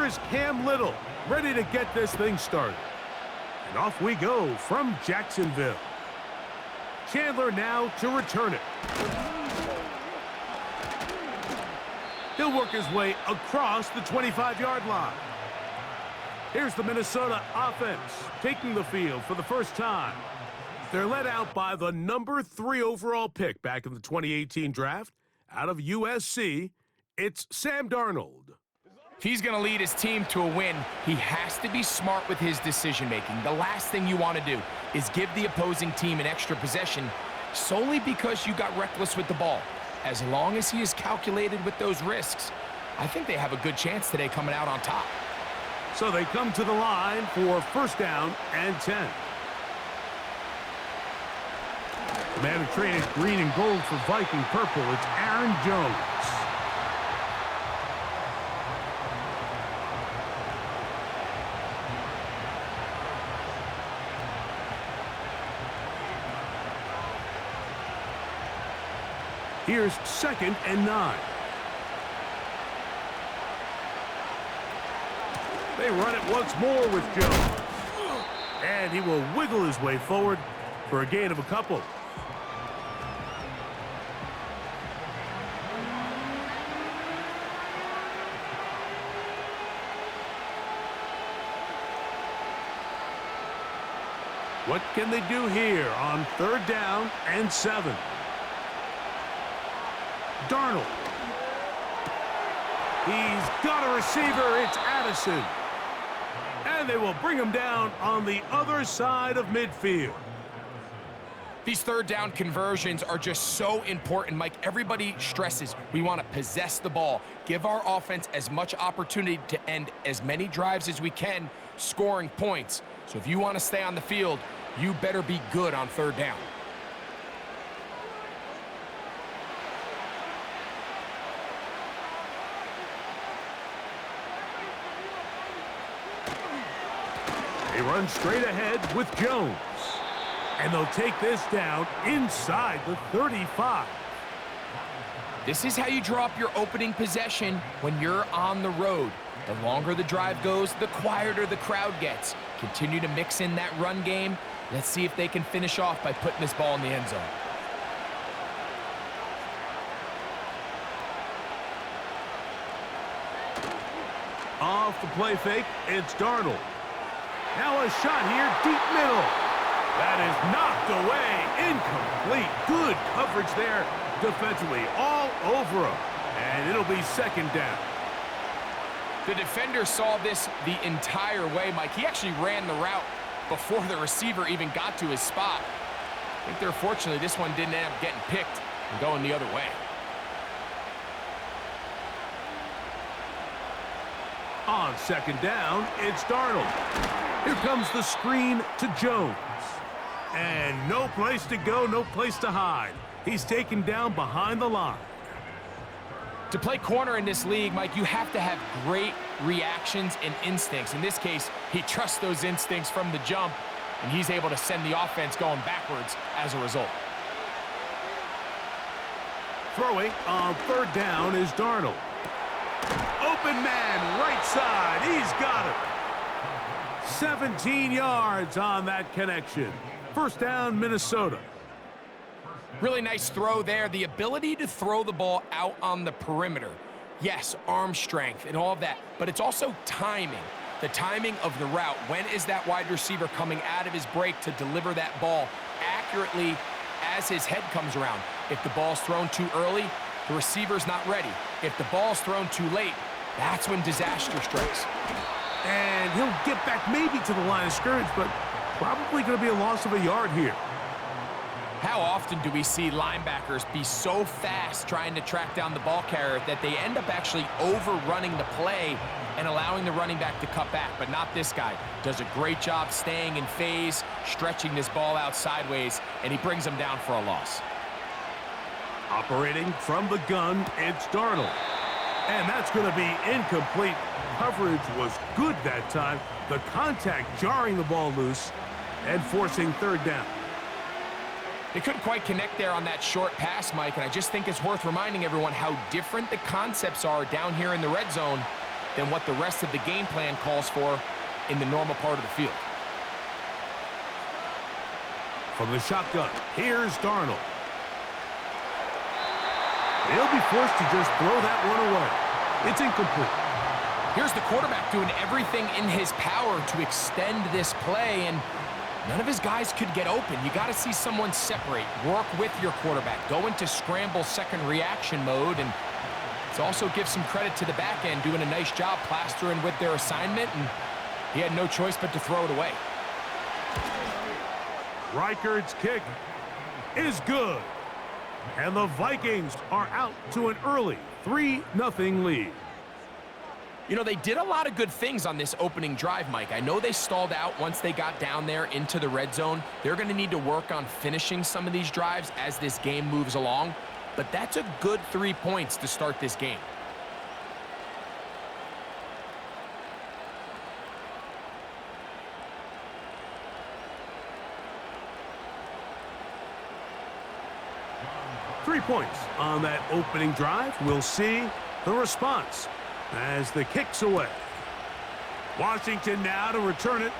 Here is Cam Little, ready to get this thing started. And off we go from Jacksonville. Chandler now to return it. He'll work his way across the 25-yard line. Here's the Minnesota offense taking the field for the first time. They're led out by the number 3 overall pick back in the 2018 draft out of USC. It's Sam Darnold. If he's going to lead his team to a win, he has to be smart with his decision-making. The last thing you want to do is give the opposing team an extra possession solely because you got reckless with the ball. As long as he is calculated with those risks, I think they have a good chance today coming out on top. So they come to the line for first down and 10. The man who traded green and gold for Viking purple, it's Aaron Jones. Here's 2nd and 9. They run it once more with Jones. And he will wiggle his way forward for a gain of a couple. What can they do here on 3rd down and 7? Darnold. He's got a receiver. It's Addison. And they will bring him down on the other side of midfield. These 3rd down conversions are just so important, Mike. Everybody stresses we want to possess the ball, give our offense as much opportunity to end as many drives as we can, scoring points. So if you want to stay on the field, you better be good on 3rd down. They run straight ahead with Jones. And they'll take this down inside the 35. This is how you draw up your opening possession when you're on the road. The longer the drive goes, the quieter the crowd gets. Continue to mix in that run game. Let's see if they can finish off by putting this ball in the end zone. Off the play fake, it's Darnold. Now a shot here, deep middle. That is knocked away, incomplete. Good coverage there defensively, all over him. And it'll be 2nd down. The defender saw this the entire way, Mike. He actually ran the route before the receiver even got to his spot. I think they're fortunately this one didn't end up getting picked and going the other way. On 2nd down, it's Darnold. Here comes the screen to Jones. And no place to go, no place to hide. He's taken down behind the line. To play corner in this league, Mike, you have to have great reactions and instincts. In this case, he trusts those instincts from the jump, and he's able to send the offense going backwards as a result. Throwing on 3rd down is Darnold. Open man, right side. He's got it. 17 yards on that connection. First down, Minnesota. Really nice throw there. The ability to throw the ball out on the perimeter. Yes, arm strength and all of that, but it's also timing. The timing of the route. When is that wide receiver coming out of his break to deliver that ball accurately as his head comes around? If the ball's thrown too early, the receiver's not ready. If the ball's thrown too late, that's when disaster strikes. And he'll get back maybe to the line of scrimmage, but probably going to be a loss of a yard here. How often do we see linebackers be so fast trying to track down the ball carrier that they end up actually overrunning the play and allowing the running back to cut back? But not this guy. Does a great job staying in phase, stretching this ball out sideways, and he brings them down for a loss. Operating from the gun, it's Darnold. And that's going to be incomplete. Coverage was good that time. The contact jarring the ball loose and forcing 3rd down. They couldn't quite connect there on that short pass, Mike, and I just think it's worth reminding everyone how different the concepts are down here in the red zone than what the rest of the game plan calls for in the normal part of the field. From the shotgun, here's Darnold. He'll be forced to just throw that one away. It's incomplete. Here's the quarterback doing everything in his power to extend this play, and none of his guys could get open. You got to see someone separate, work with your quarterback, go into scramble second reaction mode, and it also gives some credit to the back end doing a nice job plastering with their assignment, and he had no choice but to throw it away. Reichard's kick is good. And the Vikings are out to an early 3-0 lead. You know, they did a lot of good things on this opening drive, Mike. I know they stalled out once they got down there into the red zone. They're going to need to work on finishing some of these drives as this game moves along. But that's a good 3 points to start this game. Three points on that opening drive. We'll see the response as the kick's away. Washington now to return it.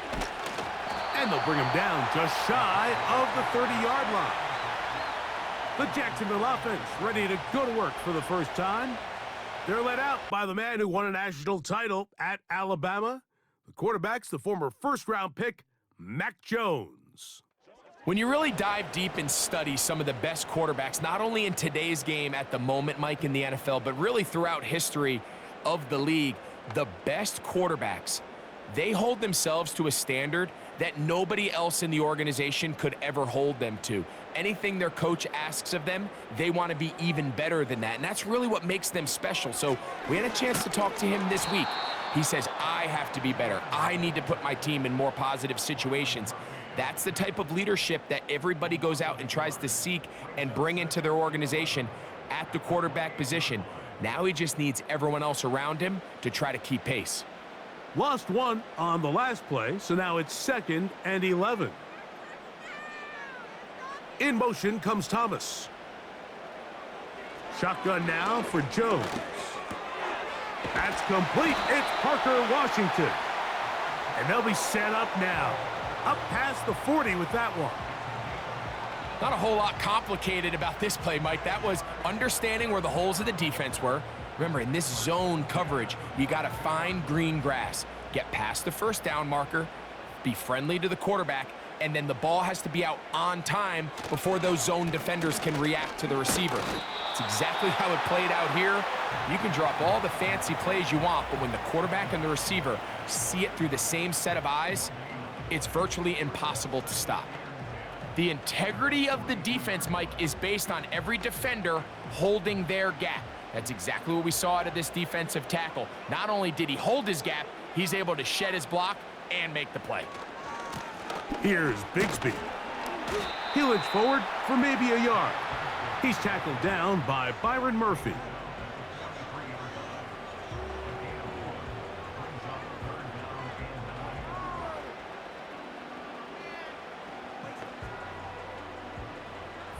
And they'll bring him down just shy of the 30-yard line. The Jacksonville offense ready to go to work for the first time. They're led out by the man who won a national title at Alabama. The quarterback's the former first-round pick, Mac Jones. When you really dive deep and study some of the best quarterbacks, not only in today's game at the moment, Mike, in the NFL, but really throughout history of the league, the best quarterbacks, they hold themselves to a standard that nobody else in the organization could ever hold them to. Anything their coach asks of them, they want to be even better than that, and that's really what makes them special. So we had a chance to talk to him this week. He says, I have to be better. I need to put my team in more positive situations. That's the type of leadership that everybody goes out and tries to seek and bring into their organization at the quarterback position. Now he just needs everyone else around him to try to keep pace. Lost one on the last play, so now it's 2nd and 11. In motion comes Thomas. Shotgun now for Jones. That's complete. It's Parker Washington. And they'll be set up now. Up past the 40 with that one. Not a whole lot complicated about this play, Mike. That was understanding where the holes of the defense were. Remember, in this zone coverage, you got to find green grass, get past the first down marker, be friendly to the quarterback, and then the ball has to be out on time before those zone defenders can react to the receiver. It's exactly how it played out here. You can drop all the fancy plays you want, but when the quarterback and the receiver see it through the same set of eyes, it's virtually impossible to stop. The integrity of the defense, Mike, is based on every defender holding their gap. That's exactly what we saw out of this defensive tackle. Not only did he hold his gap, he's able to shed his block and make the play. Here's Bigsby. He'll inch forward for maybe a yard. He's tackled down by Byron Murphy.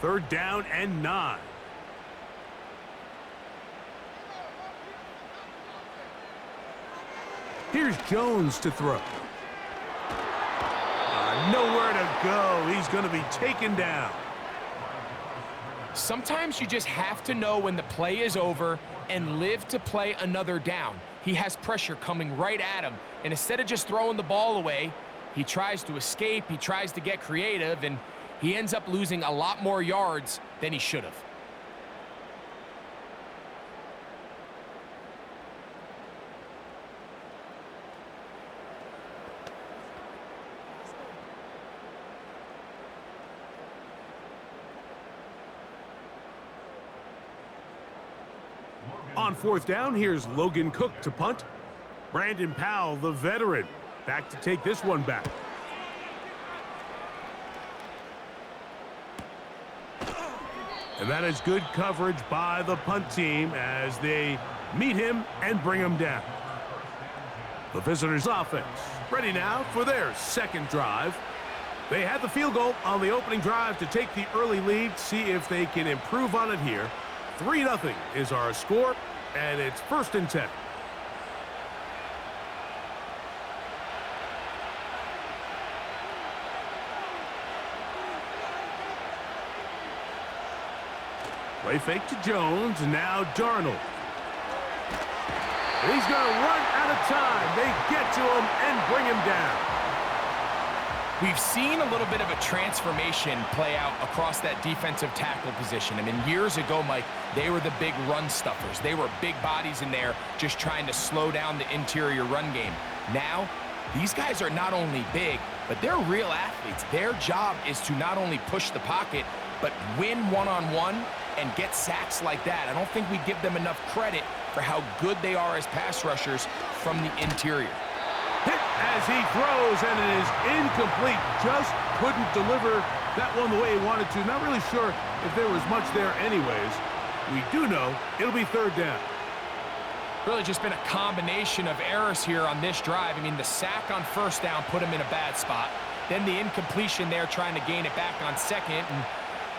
Third down and 9. Here's Jones to throw. Nowhere to go. He's going to be taken down. Sometimes you just have to know when the play is over and live to play another down. He has pressure coming right at him, and instead of just throwing the ball away, he tries to escape, he tries to get creative, and he ends up losing a lot more yards than he should have. On fourth down, here's Logan Cook to punt. Brandon Powell, the veteran, back to take this one back. And that is good coverage by the punt team as they meet him and bring him down. The visitors' offense ready now for their second drive. They had the field goal on the opening drive to take the early lead. See if they can improve on it here. 3-0 is our score, and it's 1st and 10. Play fake to Jones, and now Darnold. He's going to run out of time. They get to him and bring him down. We've seen a little bit of a transformation play out across that defensive tackle position. I mean, years ago, Mike, they were the big run stuffers. They were big bodies in there just trying to slow down the interior run game. Now, these guys are not only big, but they're real athletes. Their job is to not only push the pocket, but win one-on-one and get sacks like that. I don't think we give them enough credit for how good they are as pass rushers from the interior. Hit as he throws, and it is incomplete. Just couldn't deliver that one the way he wanted to. Not really sure if there was much there anyways. We do know it'll be third down. Really just been a combination of errors here on this drive. I mean, the sack on first down put him in a bad spot. Then the incompletion there trying to gain it back on second. And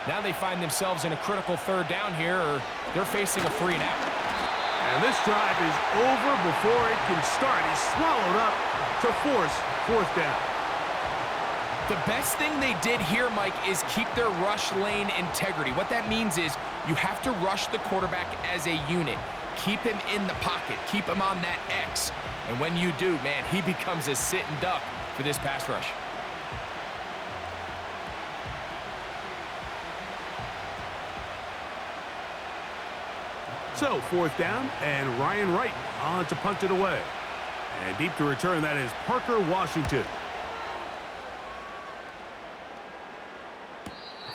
now they find themselves in a critical third down here, or they're facing a 3 and out. And this drive is over before it can start. He's swallowed up to force fourth down. The best thing they did here, Mike, is keep their rush lane integrity. What that means is you have to rush the quarterback as a unit. Keep him in the pocket. Keep him on that X. And when you do, man, he becomes a sitting duck for this pass rush. So, fourth down, and Ryan Wright on to punt it away. And deep to return, that is Parker Washington.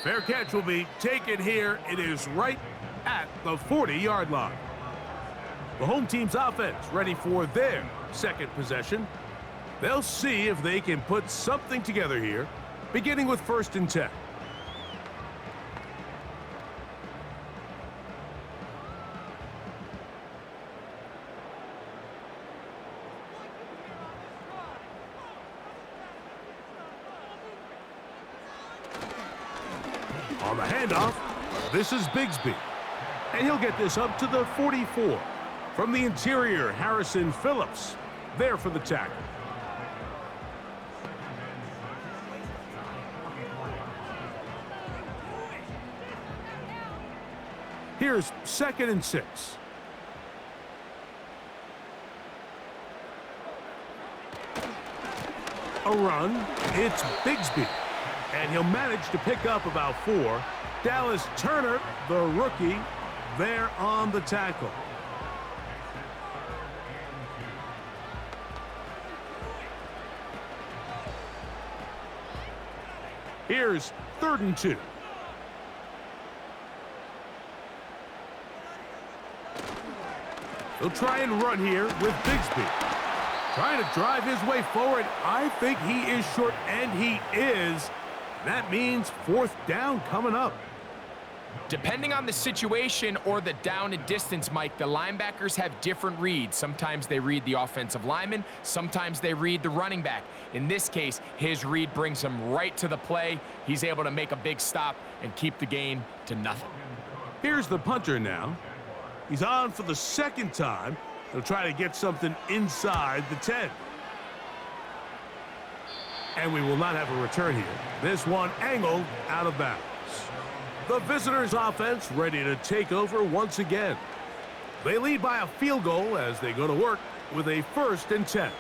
Fair catch will be taken here. It is right at the 40-yard line. The home team's offense ready for their second possession. They'll see if they can put something together here, beginning with 1st and 10. On the handoff, this is Bigsby. And he'll get this up to the 44. From the interior, Harrison Phillips there for the tackle. Here's 2nd and 6. A run, it's Bigsby. And he'll manage to pick up about 4. Dallas Turner, the rookie, there on the tackle. Here's 3rd and 2. He'll try and run here with Bigsby. Trying to drive his way forward. I think he is short, and he is. That means 4th down coming up. Depending on the situation or the down and distance, Mike, the linebackers have different reads. Sometimes they read the offensive lineman. Sometimes they read the running back. In this case, his read brings him right to the play. He's able to make a big stop and keep the gain to nothing. Here's the punter now. He's on for the 2nd time. He'll try to get something inside the 10. And we will not have a return here. This one angled out of bounds. The visitors' offense ready to take over once again. They lead by a field goal as they go to work with a 1st and 10.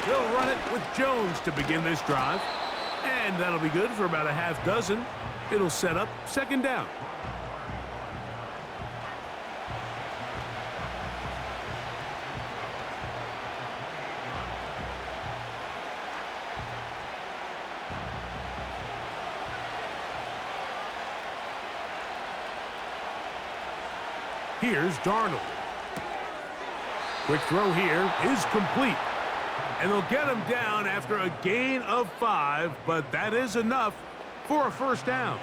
They'll run it with Jones to begin this drive. And that'll be good for about a half dozen. It'll set up 2nd down. Here's Darnold. Quick throw here is complete. And they'll get him down after a gain of 5, but that is enough for a 1st down.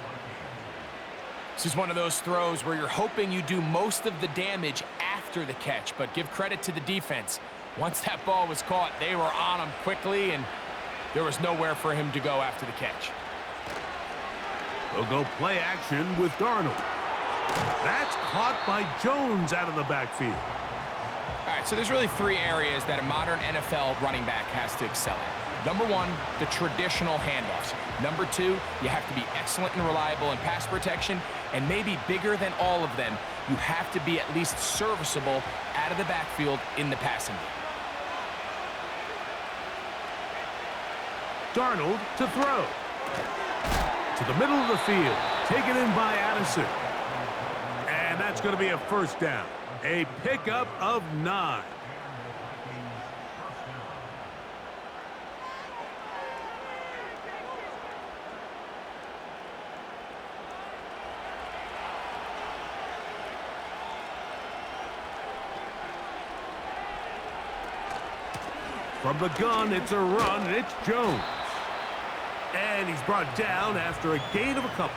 This is one of those throws where you're hoping you do most of the damage after the catch, but give credit to the defense. Once that ball was caught, they were on him quickly, and there was nowhere for him to go after the catch. They'll go play action with Darnold. That's caught by Jones out of the backfield. All right, so there's really three areas that a modern NFL running back has to excel at. Number one, the traditional handoffs. Number two, you have to be excellent and reliable in pass protection, and maybe bigger than all of them, you have to be at least serviceable out of the backfield in the passing game. Darnold to throw. To the middle of the field. Taken in by Addison. And that's going to be a first down. A pickup of 9. From the gun, it's a run, and it's Jones. And he's brought down after a gain of a couple.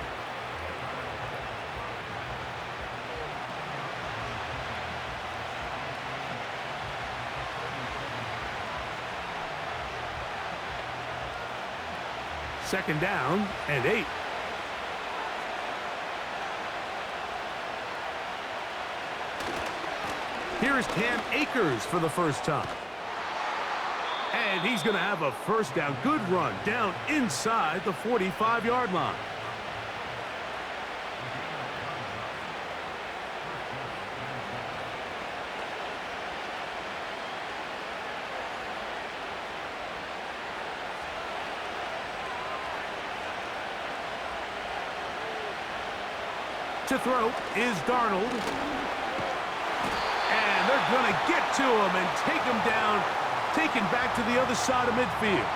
Second down and 8. Here's Cam Akers for the first time. And he's going to have a first down. Good run down inside the 45-yard line. To throw is Darnold. And they're going to get to him and take him down. Taken back to the other side of midfield.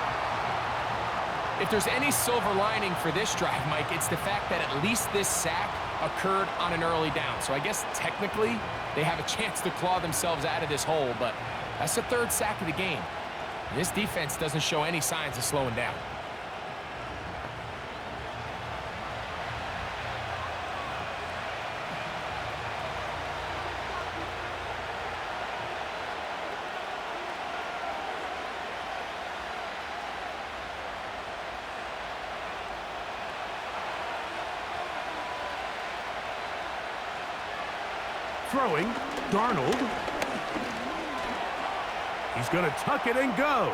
If there's any silver lining for this drive, Mike, it's the fact that at least this sack occurred on an early down. So I guess technically they have a chance to claw themselves out of this hole, but that's the third sack of the game. This defense doesn't show any signs of slowing down. Throwing, Darnold. He's going to tuck it and go.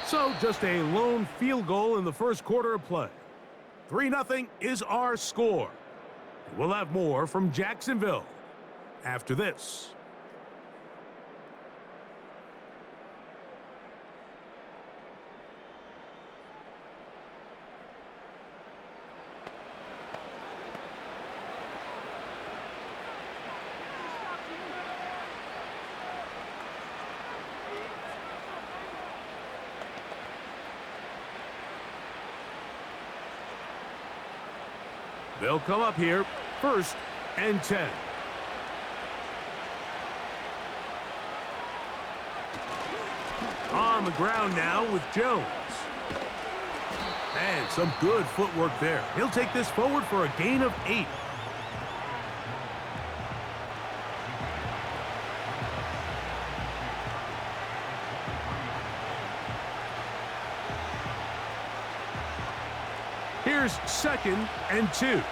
So just a lone field goal in the first quarter of play. 3-0 is our score. We'll have more from Jacksonville after this. They'll come up here, 1st and 10. On the ground now with Jones. And some good footwork there. He'll take this forward for a gain of 8. Here's 2nd and 2.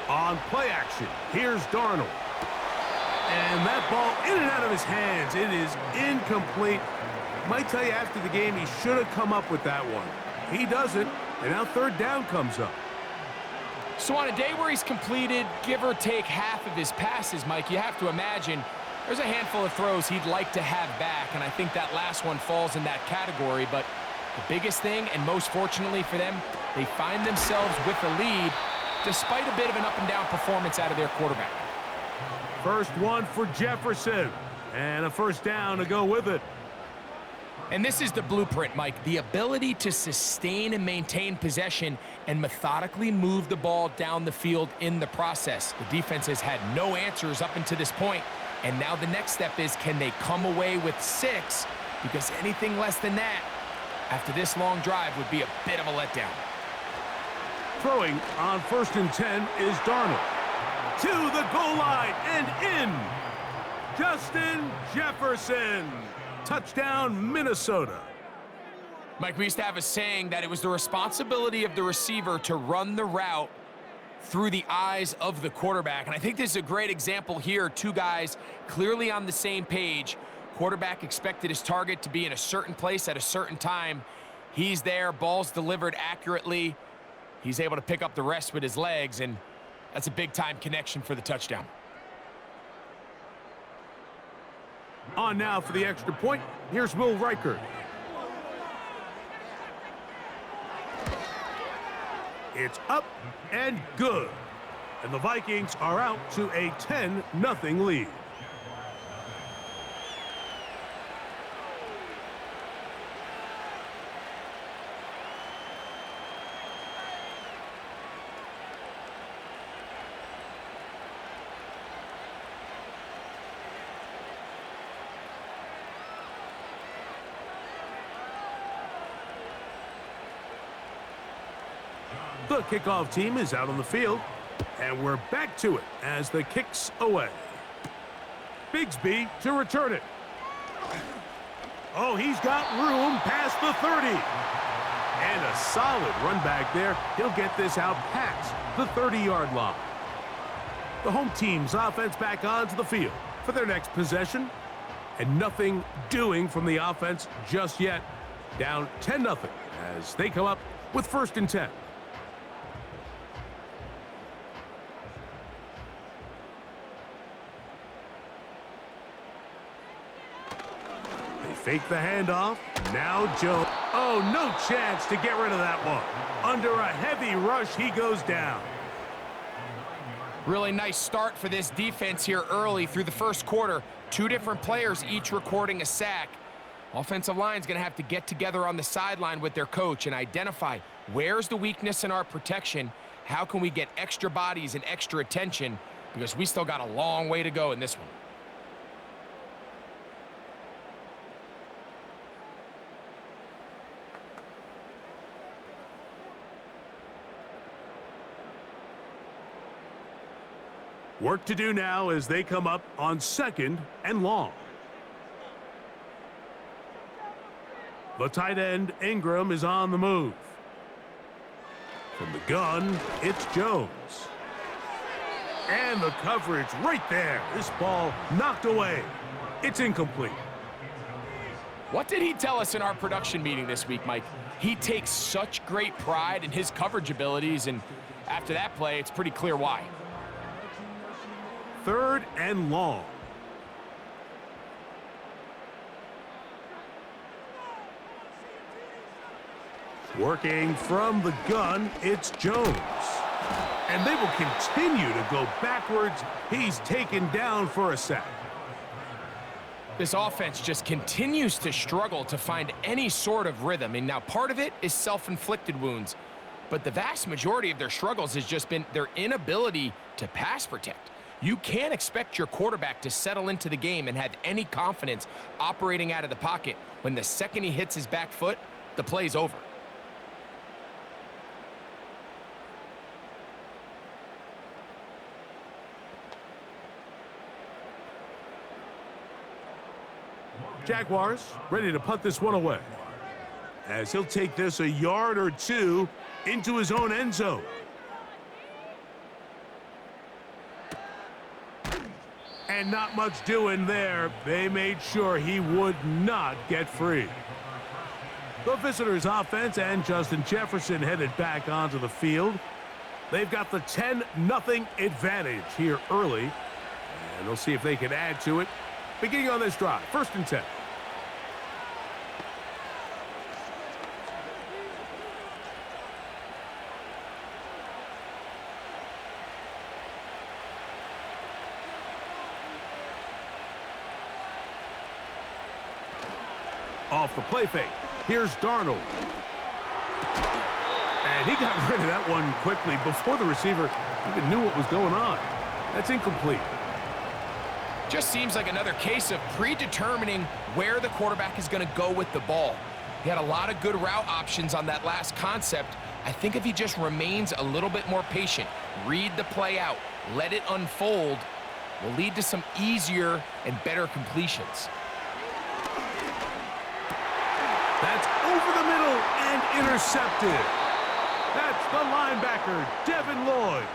On play action, here's Darnold. And that ball in and out of his hands. It is incomplete. Might tell you after the game he should have come up with that one. He doesn't, and now 3rd down comes up. So on a day where he's completed, give or take half of his passes, Mike, you have to imagine there's a handful of throws he'd like to have back, and I think that last one falls in that category. But the biggest thing, and most fortunately for them, they find themselves with the lead despite a bit of an up-and-down performance out of their quarterback. First one for Jefferson, and a first down to go with it. And this is the blueprint, Mike. The ability to sustain and maintain possession and methodically move the ball down the field in the process. The defense has had no answers up until this point, and now the next step is, can they come away with 6? Because anything less than that, after this long drive would be a bit of a letdown. Throwing on 1st and 10 is Darnold. To the goal line and in. Justin Jefferson. Touchdown, Minnesota. Mike, we used to have a saying that it was the responsibility of the receiver to run the route through the eyes of the quarterback. And I think this is a great example here. Two guys clearly on the same page. Quarterback expected his target to be in a certain place at a certain time. He's there, ball's delivered accurately. He's able to pick up the rest with his legs, and that's a big-time connection for the touchdown. On now for the extra point, here's Will Riker. It's up and good. And the Vikings are out to a 10-0 lead. The kickoff team is out on the field, and we're back to it as the kick's away. Bigsby to return it. Oh, he's got room past the 30. And a solid run back there. He'll get this out past the 30-yard line. The home team's offense back onto the field for their next possession. And nothing doing from the offense just yet. Down 10-0 as they come up with 1st and 10. Fake the handoff. Now Joe. Oh, no chance to get rid of that one. Under a heavy rush, he goes down. Really nice start for this defense here early through the first quarter. Two different players each recording a sack. Offensive line's going to have to get together on the sideline with their coach and identify where's the weakness in our protection. How can we get extra bodies and extra attention? Because we still got a long way to go in this one. Work to do now as they come up on 2nd and long. The tight end, Ingram, is on the move. From the gun, it's Jones. And the coverage right there. This ball knocked away. It's incomplete. What did he tell us in our production meeting this week, Mike? He takes such great pride in his coverage abilities, and after that play, it's pretty clear why. 3rd and long. Working from the gun, it's Jones. And they will continue to go backwards. He's taken down for a sack. This offense just continues to struggle to find any sort of rhythm. And now part of it is self-inflicted wounds. But the vast majority of their struggles has just been their inability to pass protect. You can't expect your quarterback to settle into the game and have any confidence operating out of the pocket when the second he hits his back foot, the play's over. Jaguars ready to punt this one away, as he'll take this a yard or two into his own end zone. And not much doing there. They made sure he would not get free. The visitors' offense and Justin Jefferson headed back onto the field. They've got the 10-0 advantage here early. And they'll see if they can add to it. Beginning on this drive, 1st and 10. Off the play fake. Here's Darnold. And he got rid of that one quickly before the receiver even knew what was going on. That's incomplete. Just seems like another case of predetermining where the quarterback is going to go with the ball. He had a lot of good route options on that last concept. I think if he just remains a little bit more patient, read the play out, let it unfold, will lead to some easier and better completions. That's over the middle and intercepted. That's the linebacker, Devin Lloyd.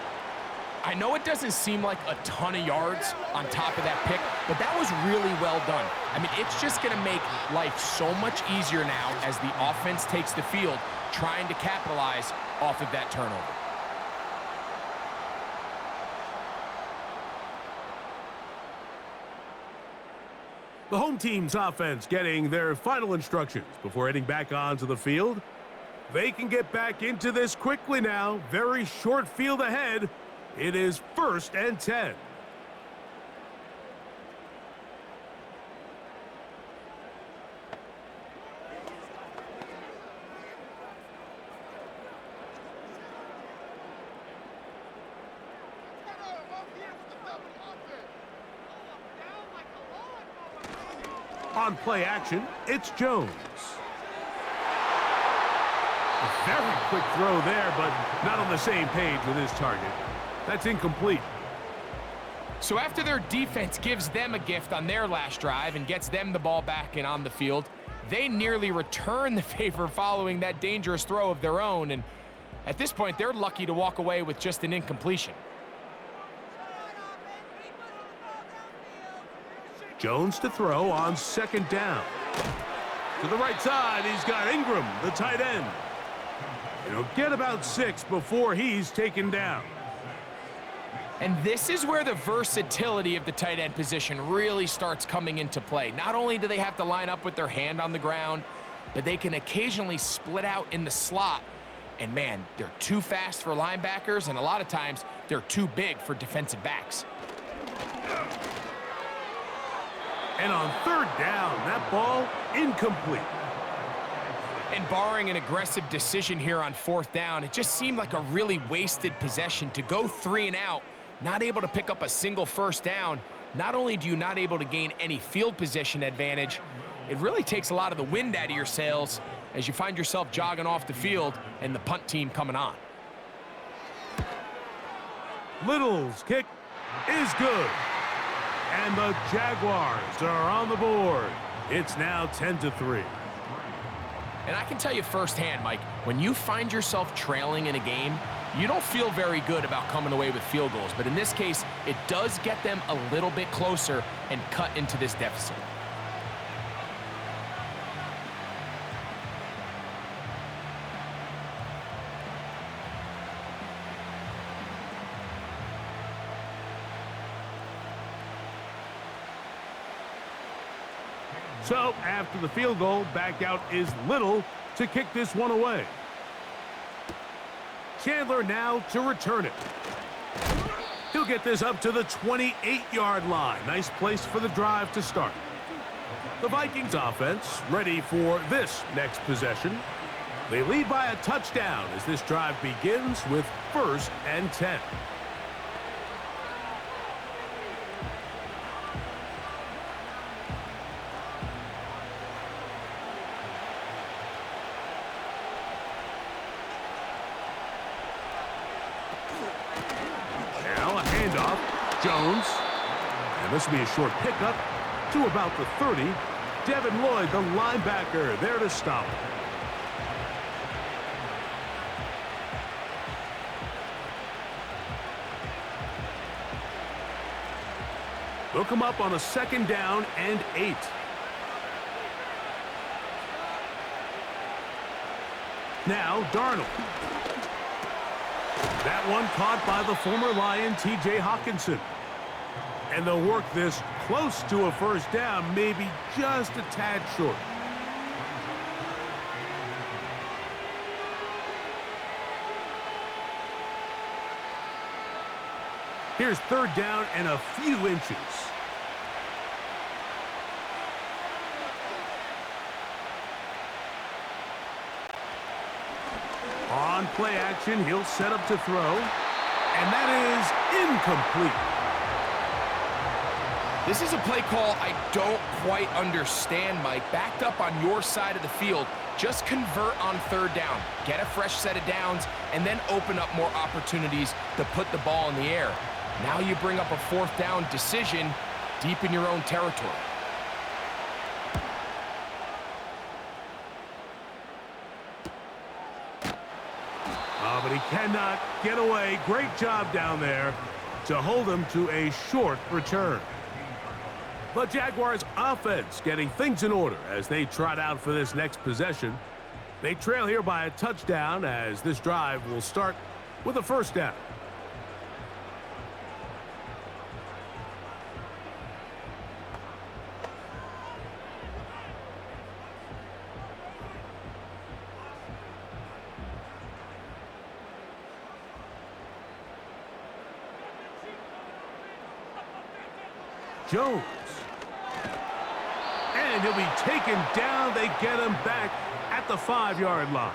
I know it doesn't seem like a ton of yards on top of that pick, but that was really well done. I mean, it's just going to make life so much easier now as the offense takes the field, trying to capitalize off of that turnover. The home team's offense getting their final instructions before heading back onto the field. They can get back into this quickly now. Very short field ahead. It is 1st and 10. On play action, it's Jones. A very quick throw there, but not on the same page with his target. That's incomplete. So after their defense gives them a gift on their last drive and gets them the ball back and on the field, they nearly return the favor following that dangerous throw of their own. And at this point, they're lucky to walk away with just an incompletion. Jones to throw on 2nd down. To the right side, he's got Ingram, the tight end. He'll get about 6 before he's taken down. And this is where the versatility of the tight end position really starts coming into play. Not only do they have to line up with their hand on the ground, but they can occasionally split out in the slot. And man, they're too fast for linebackers, and a lot of times they're too big for defensive backs. And on 3rd down, that ball incomplete. And barring an aggressive decision here on 4th down, it just seemed like a really wasted possession to go 3 and out, not able to pick up a single 1st down. Not only do you not able to gain any field position advantage, it really takes a lot of the wind out of your sails as you find yourself jogging off the field and the punt team coming on. Little's kick is good. And the Jaguars are on the board. It's now 10-3. And I can tell you firsthand, Mike, when you find yourself trailing in a game, you don't feel very good about coming away with field goals. But in this case, it does get them a little bit closer and cut into this deficit. So, after the field goal, back out is Little to kick this one away. Chandler now to return it. He'll get this up to the 28-yard line. Nice place for the drive to start. The Vikings offense ready for this next possession. They lead by a touchdown as this drive begins with 1st and 10. Jones, and this will be a short pickup to about the 30. Devin Lloyd, the linebacker, there to stop. They'll come up on a 2nd down and 8. Now Darnold. That one caught by the former Lion, T.J. Hawkinson. And they'll work this close to a 1st down, maybe just a tad short. Here's 3rd down and a few inches. On play action, he'll set up to throw. And that is incomplete. This is a play call I don't quite understand, Mike. Backed up on your side of the field, just convert on third down. Get a fresh set of downs, and then open up more opportunities to put the ball in the air. Now you bring up a fourth down decision deep in your own territory. Oh, but he cannot get away. Great job down there to hold him to a short return. The Jaguars offense getting things in order as they trot out for this next possession. They trail here by a touchdown as this drive will start with a first down. Jones. And he'll be taken down. They get him back at the 5-yard line.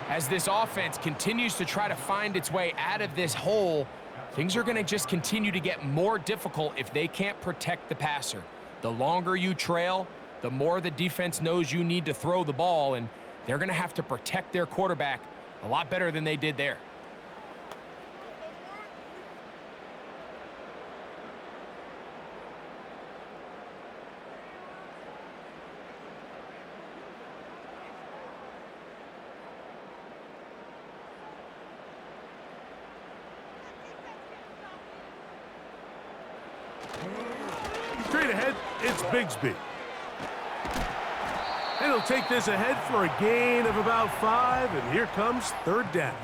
As this offense continues to try to find its way out of this hole, things are going to just continue to get more difficult if they can't protect the passer. The longer you trail, the more the defense knows you need to throw the ball, and they're going to have to protect their quarterback a lot better than they did there. Straight ahead, it's Bigsby. And he'll take this ahead for a gain of about 5, and here comes third down.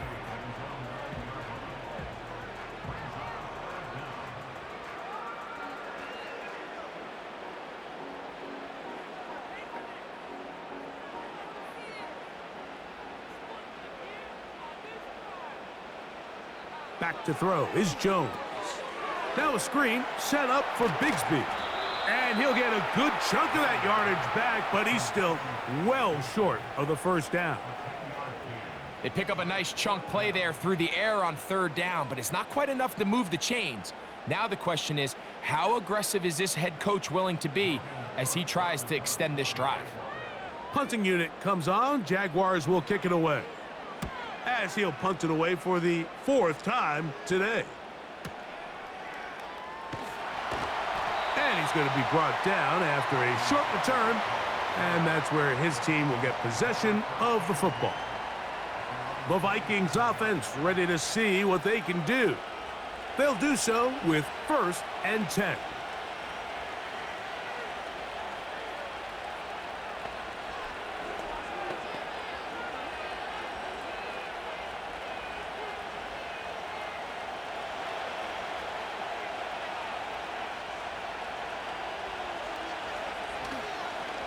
Back to throw is Jones. Now a screen set up for Bigsby. And he'll get a good chunk of that yardage back, but he's still well short of the first down. They pick up a nice chunk play there through the air on third down, but it's not quite enough to move the chains. Now the question is, how aggressive is this head coach willing to be as he tries to extend this drive? Punting unit comes on. Jaguars will kick it away, as he'll punt it away for the 4th time today. And he's going to be brought down after a short return, and that's where his team will get possession of the football. The Vikings offense ready to see what they can do. They'll do so with 1st and 10.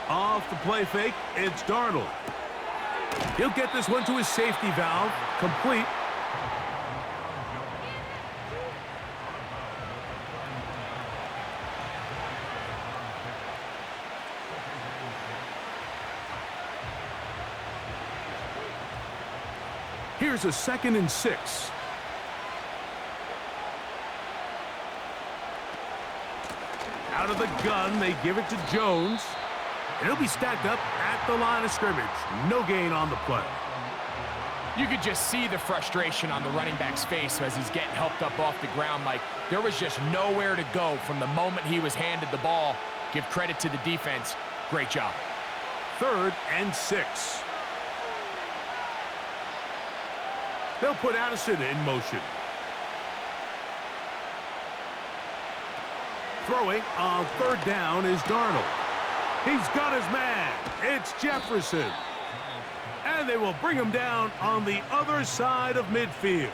Off the play fake, it's Darnold. He'll get this one to his safety valve, complete. Here's a 2nd and 6. Out of the gun, they give it to Jones. And he'll be stacked up at the line of scrimmage. No gain on the play. You could just see the frustration on the running back's face as he's getting helped up off the ground. Like, there was just nowhere to go from the moment he was handed the ball. Give credit to the defense. Great job. 3rd and 6. They'll put Addison in motion. Throwing on 3rd down is Darnold. He's got his man. It's Jefferson. And they will bring him down on the other side of midfield.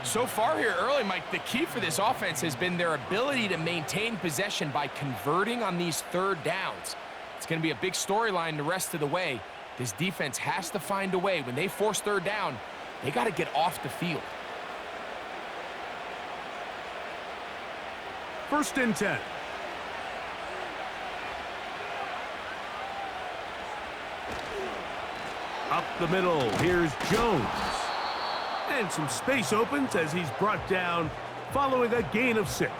So far here early, Mike, the key for this offense has been their ability to maintain possession by converting on these 3rd downs. It's going to be a big storyline the rest of the way. This defense has to find a way. When they force 3rd down, they got to get off the field. 1st and 10. Up the middle, here's Jones. And some space opens as he's brought down following a gain of 6.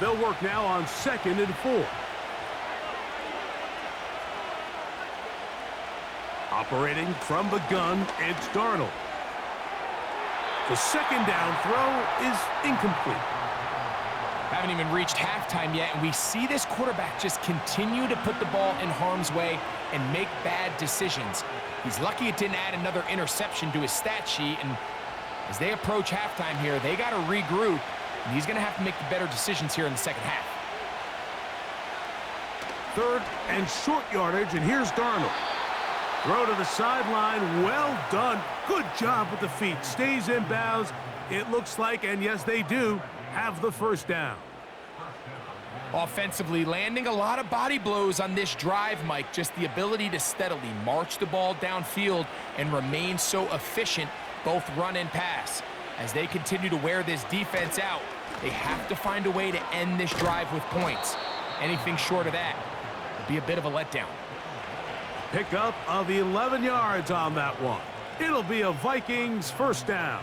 They'll work now on 2nd and 4. Operating from the gun, it's Darnold. The 2nd down throw is incomplete. Haven't even reached halftime yet, and we see this quarterback just continue to put the ball in harm's way and make bad decisions. He's lucky it didn't add another interception to his stat sheet, and as they approach halftime here, they got to regroup, and he's going to have to make the better decisions here in the second half. 3rd and short yardage, and here's Darnold. Throw to the sideline, well done. Good job with the feet. Stays in bounds. It looks like, and yes, they do, have the 1st down. Offensively, landing a lot of body blows on this drive, Mike. Just the ability to steadily march the ball downfield and remain so efficient, both run and pass. As they continue to wear this defense out, they have to find a way to end this drive with points. Anything short of that would be a bit of a letdown. Pickup of 11 yards on that one. It'll be a Vikings 1st down.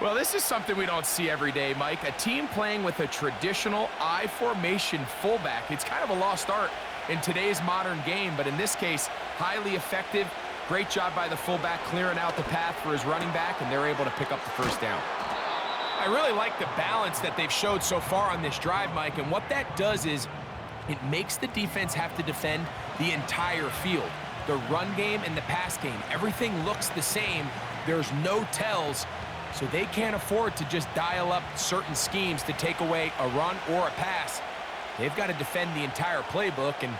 Well, this is something we don't see every day, Mike. A team playing with a traditional I formation fullback. It's kind of a lost art in today's modern game, but in this case, highly effective. Great job by the fullback clearing out the path for his running back, and they're able to pick up the 1st down. I really like the balance that they've showed so far on this drive, Mike, and what that does is it makes the defense have to defend the entire field. The run game and the pass game, everything looks the same. There's no tells, so they can't afford to just dial up certain schemes to take away a run or a pass. They've got to defend the entire playbook, and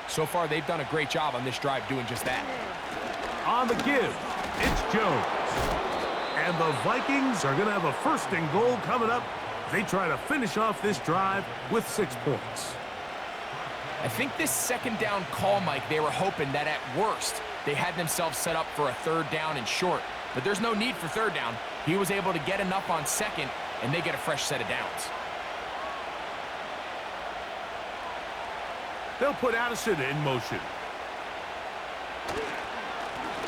so far they've done a great job on this drive doing just that. On the give, it's Jones. And the Vikings are going to have a 1st and goal coming up. They try to finish off this drive with 6 points. I think this 2nd down call, Mike, they were hoping that at worst they had themselves set up for a 3rd down and short. But there's no need for 3rd down. He was able to get enough on 2nd, and they get a fresh set of downs. They'll put Addison in motion.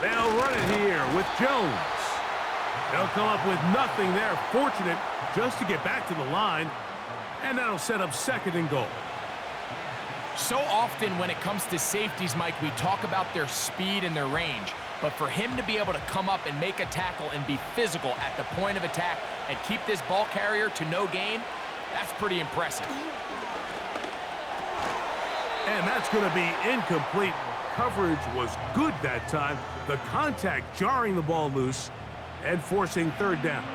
They'll run it here with Jones. They'll come up with nothing there. Fortunate just to get back to the line. And that'll set up 2nd and goal. So often when it comes to safeties, Mike, we talk about their speed and their range. But for him to be able to come up and make a tackle and be physical at the point of attack and keep this ball carrier to no gain, that's pretty impressive. And that's going to be incomplete. Coverage was good that time. The contact jarring the ball loose and forcing 3rd down.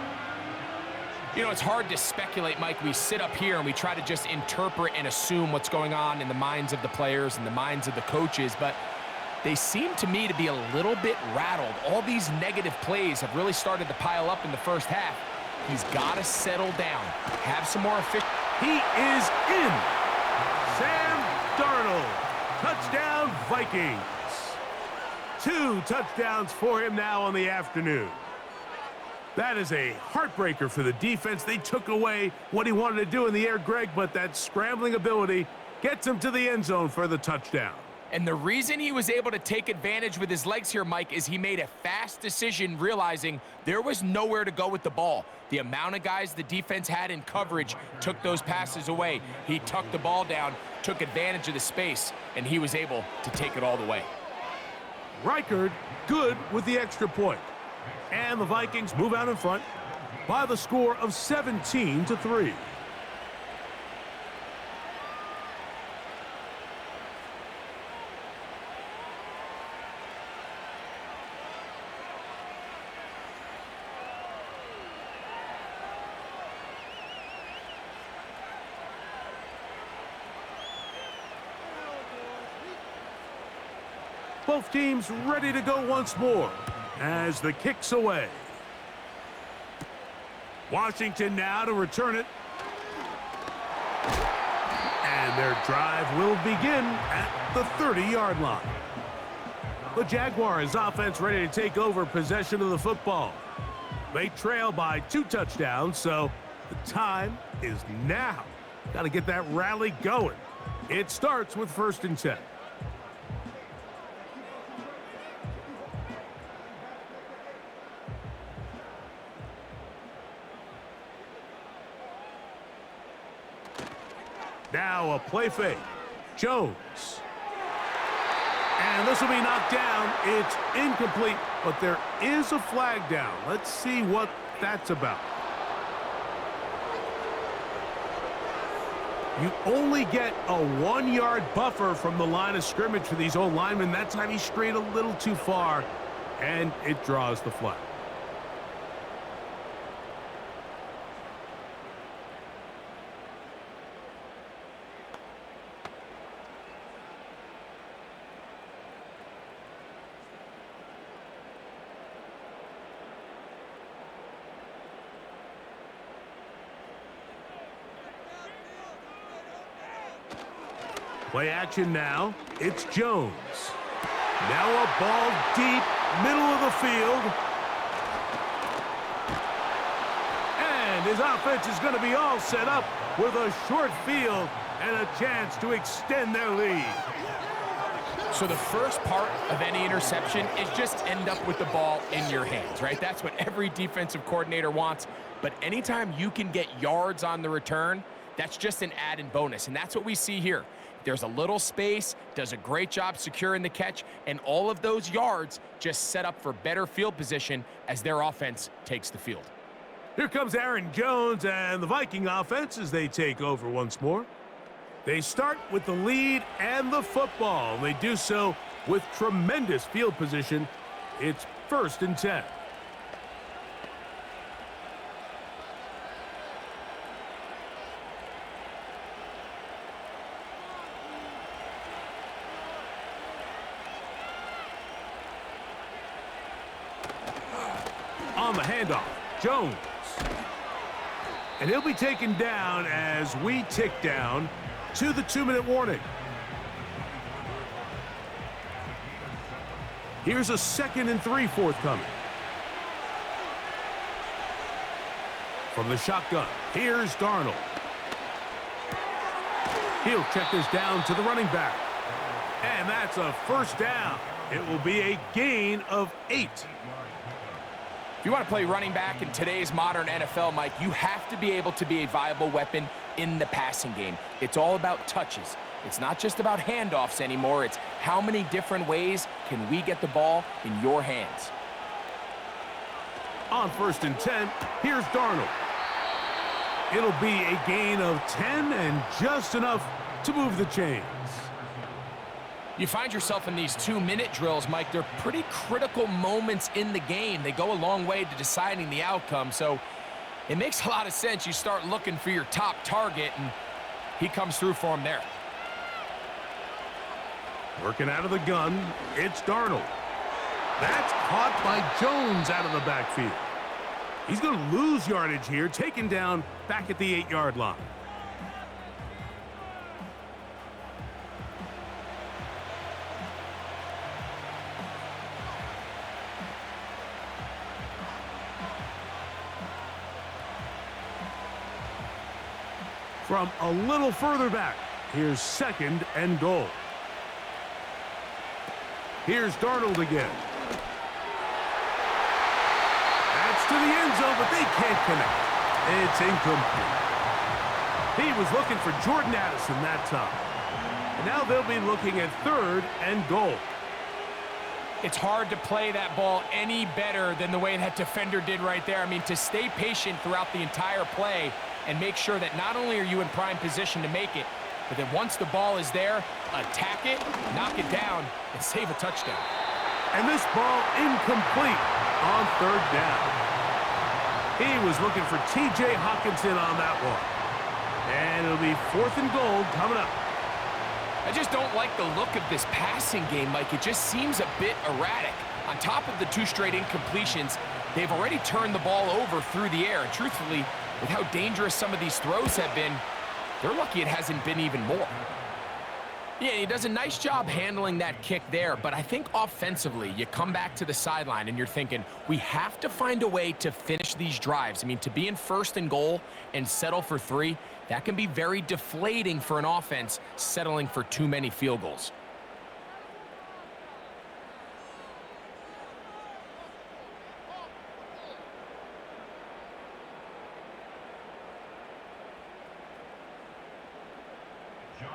You know, it's hard to speculate, Mike. We sit up here and we try to just interpret and assume what's going on in the minds of the players and the minds of the coaches, but they seem to me to be a little bit rattled. All these negative plays have really started to pile up in the 1st half. He's got to settle down, have some more efficient. He is in. Sam Darnold, touchdown Vikings. 2 touchdowns for him now on the afternoon. That is a heartbreaker for the defense. They took away what he wanted to do in the air, Greg, but that scrambling ability gets him to the end zone for the touchdown. And the reason he was able to take advantage with his legs here, Mike, is he made a fast decision realizing there was nowhere to go with the ball. The amount of guys the defense had in coverage took those passes away. He tucked the ball down, took advantage of the space, and he was able to take it all the way. Reichard good with the extra point. And the Vikings move out in front by the score of 17-3. Both teams ready to go once more as the kick's away. Washington now to return it. And their drive will begin at the 30-yard line. The Jaguars offense ready to take over possession of the football. They trail by 2 touchdowns, so the time is now. Got to get that rally going. It starts with 1st and 10. Now a play fake. Jones. And this will be knocked down. It's incomplete, but there is a flag down. Let's see what that's about. You only get a 1-yard buffer from the line of scrimmage for these old linemen. That time he strayed a little too far, and it draws the flag. Play action now. It's Jones. Now a ball deep, middle of the field. And his offense is going to be all set up with a short field and a chance to extend their lead. So the first part of any interception is just end up with the ball in your hands, right? That's what every defensive coordinator wants. But anytime you can get yards on the return, that's just an added bonus, and that's what we see here. There's a little space, does a great job securing the catch, and all of those yards just set up for better field position as their offense takes the field. Here comes Aaron Jones and the Viking offense as they take over once more. They start with the lead and the football. They do so with tremendous field position. It's 1st and 10. On the handoff, Jones. And he'll be taken down as we tick down to the 2-minute warning. Here's a 2nd and 3 forthcoming. From the shotgun, here's Darnold. He'll check this down to the running back. And that's a 1st down. It will be a gain of 8. If you want to play running back in today's modern NFL, Mike, you have to be able to be a viable weapon in the passing game. It's all about touches. It's not just about handoffs anymore. It's how many different ways can we get the ball in your hands. On 1st and 10, here's Darnold. It'll be a gain of 10 and just enough to move the chains. You find yourself in these 2-minute drills, Mike. They're pretty critical moments in the game. They go a long way to deciding the outcome, so it makes a lot of sense. You start looking for your top target, and he comes through for him there. Working out of the gun, it's Darnold. That's caught by Jones out of the backfield. He's going to lose yardage here, taken down back at the 8-yard line. From a little further back, here's 2nd and goal. Here's Darnold again. That's to the end zone, but they can't connect. It's incomplete. He was looking for Jordan Addison that time. And now they'll be looking at 3rd and goal. It's hard to play that ball any better than the way that defender did right there. I mean, to stay patient throughout the entire play and make sure that not only are you in prime position to make it, but then once the ball is there, attack it, knock it down, and save a touchdown. And this ball incomplete on 3rd down. He was looking for T.J. Hockenson on that one. And it'll be 4th and goal coming up. I just don't like the look of this passing game, Mike. It just seems a bit erratic. On top of the 2 straight incompletions, they've already turned the ball over through the air. And truthfully, with how dangerous some of these throws have been, they're lucky it hasn't been even more. Yeah, he does a nice job handling that kick there, but I think offensively, you come back to the sideline and you're thinking, we have to find a way to finish these drives. I mean, to be in 1st and goal and settle for 3, that can be very deflating for an offense settling for too many field goals.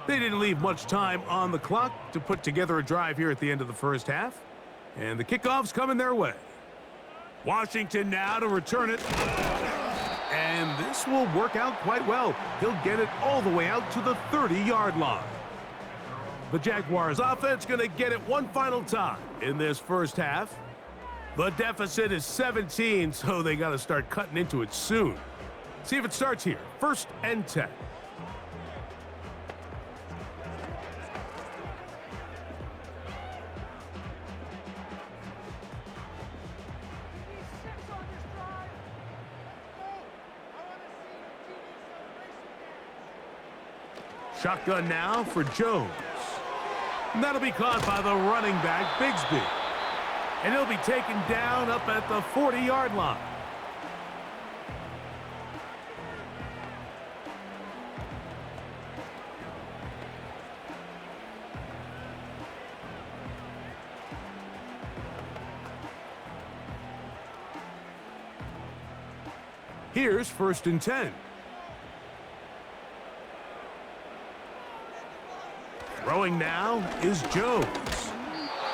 They didn't leave much time on the clock to put together a drive here at the end of the first half. And the kickoff's coming their way. Washington now to return it. And this will work out quite well. He'll get it all the way out to the 30-yard line. The Jaguars offense going to get it one final time in this first half. The deficit is 17, so they got to start cutting into it soon. See if it starts here. 1st and 10. Shotgun now for Jones. And that'll be caught by the running back, Bigsby. And he'll be taken down up at the 40-yard line. Here's 1st and 10. Throwing now is Jones.